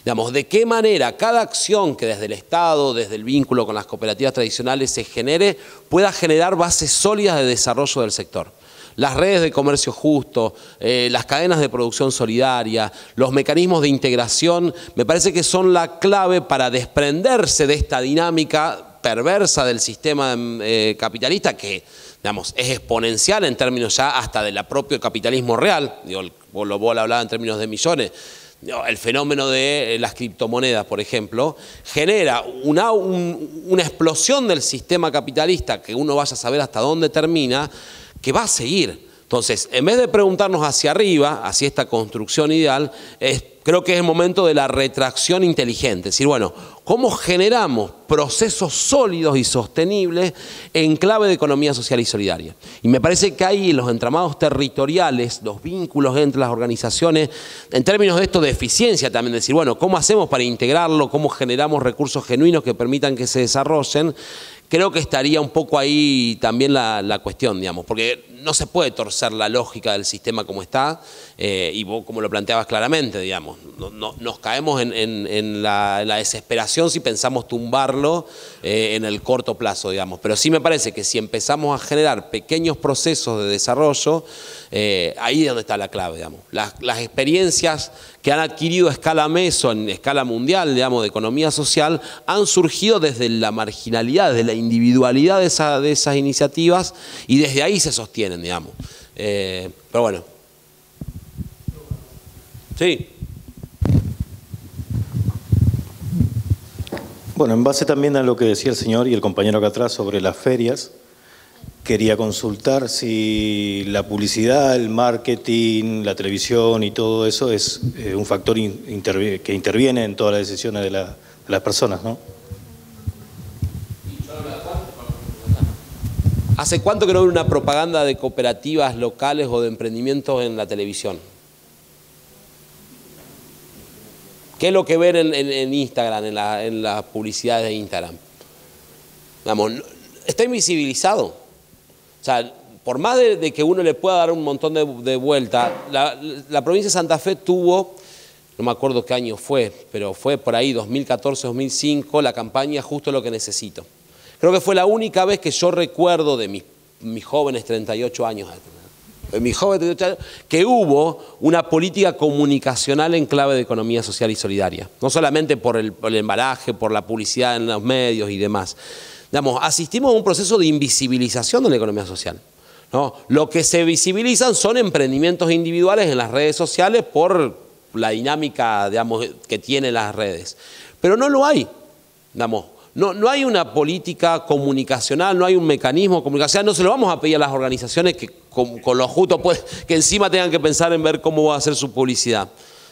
Digamos, de qué manera cada acción que desde el Estado, desde el vínculo con las cooperativas tradicionales se genere, pueda generar bases sólidas de desarrollo del sector. Las redes de comercio justo, las cadenas de producción solidaria, los mecanismos de integración, me parece que son la clave para desprenderse de esta dinámica perversa del sistema capitalista que, digamos, es exponencial en términos ya hasta del propio capitalismo real. Digo, vos hablabas en términos de millones. El fenómeno de las criptomonedas, por ejemplo, genera una explosión del sistema capitalista que uno vaya a saber hasta dónde termina, que va a seguir. Entonces, en vez de preguntarnos hacia arriba, hacia esta construcción ideal, creo que es el momento de la retracción inteligente. Es decir, bueno, ¿cómo generamos procesos sólidos y sostenibles en clave de economía social y solidaria? Y me parece que ahí los entramados territoriales, los vínculos entre las organizaciones, en términos de esto de eficiencia también, decir, bueno, ¿cómo hacemos para integrarlo? ¿Cómo generamos recursos genuinos que permitan que se desarrollen? Creo que estaría un poco ahí también la cuestión, digamos, porque no se puede torcer la lógica del sistema como está, y vos como lo planteabas claramente, digamos, nos caemos en la desesperación si pensamos tumbarlo en el corto plazo, digamos, pero sí me parece que si empezamos a generar pequeños procesos de desarrollo, ahí es donde está la clave, digamos. Las experiencias que han adquirido a escala meso, en escala mundial, digamos, de economía social, han surgido desde la marginalidad, desde la individualidad de esas iniciativas, y desde ahí se sostienen, digamos. Pero bueno. Sí. Bueno, en base también a lo que decía el señor y el compañero acá atrás sobre las ferias, quería consultar si la publicidad, el marketing, la televisión y todo eso es un factor que interviene en todas las decisiones de las personas, ¿no? ¿Hace cuánto que no veo una propaganda de cooperativas locales o de emprendimientos en la televisión? ¿Qué es lo que ven en Instagram, en las publicidades de Instagram? Vamos, está invisibilizado. O sea, por más de que uno le pueda dar un montón de vuelta, la provincia de Santa Fe tuvo, no me acuerdo qué año fue, pero fue por ahí 2014, 2005, la campaña Justo lo que necesito. Creo que fue la única vez que yo recuerdo de mis jóvenes 38 años, que hubo una política comunicacional en clave de economía social y solidaria. No solamente por el embalaje, por la publicidad en los medios y demás. Digamos, asistimos a un proceso de invisibilización de la economía social, ¿no? Lo que se visibilizan son emprendimientos individuales en las redes sociales por la dinámica, digamos, que tienen las redes. Pero no lo hay, digamos. No hay una política comunicacional, no hay un mecanismo comunicacional, no se lo vamos a pedir a las organizaciones que con lo justo pues, que encima tengan que pensar en ver cómo va a ser su publicidad.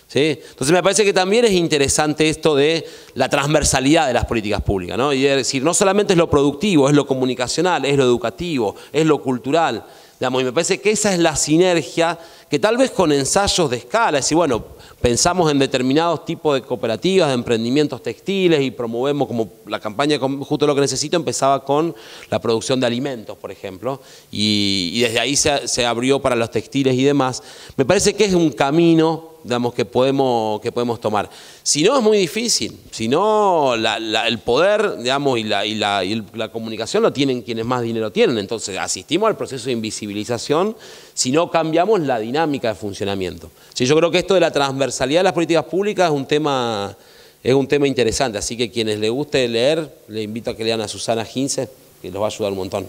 ¿Sí? Entonces me parece que también es interesante esto de la transversalidad de las políticas públicas, ¿no? Y es decir, no solamente es lo productivo, es lo comunicacional, es lo educativo, es lo cultural, digamos, y me parece que esa es la sinergia que tal vez con ensayos de escala, es decir, bueno, pensamos en determinados tipos de cooperativas, de emprendimientos textiles y promovemos como la campaña Justo lo que necesito empezaba con la producción de alimentos, por ejemplo, y desde ahí se abrió para los textiles y demás. Me parece que es un camino, digamos, que podemos tomar. Si no, es muy difícil. Si no, el poder, digamos, y la comunicación lo tienen quienes más dinero tienen. Entonces, asistimos al proceso de invisibilización si no cambiamos la dinámica de funcionamiento. Sí, yo creo que esto de la transversalidad de las políticas públicas es un tema interesante. Así que quienes les guste leer, les invito a que lean a Susana Ginze, que los va a ayudar un montón.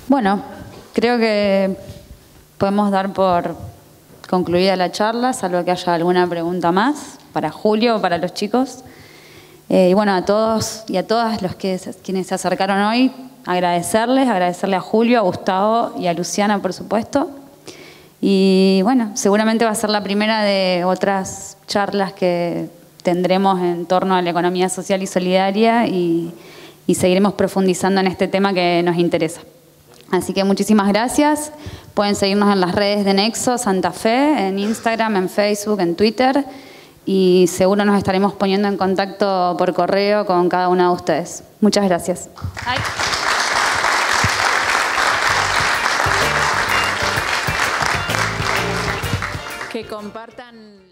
Bueno, creo que podemos dar por concluida la charla, salvo que haya alguna pregunta más para Julio o para los chicos. Y bueno, a todos y a todas quienes se acercaron hoy, agradecerle a Julio, a Gustavo y a Luciana, por supuesto. Y bueno, seguramente va a ser la primera de otras charlas que tendremos en torno a la economía social y solidaria y seguiremos profundizando en este tema que nos interesa. Así que muchísimas gracias. Pueden seguirnos en las redes de Nexo Santa Fe, en Instagram, en Facebook, en Twitter. Y seguro nos estaremos poniendo en contacto por correo con cada una de ustedes. Muchas gracias. Ay. que compartan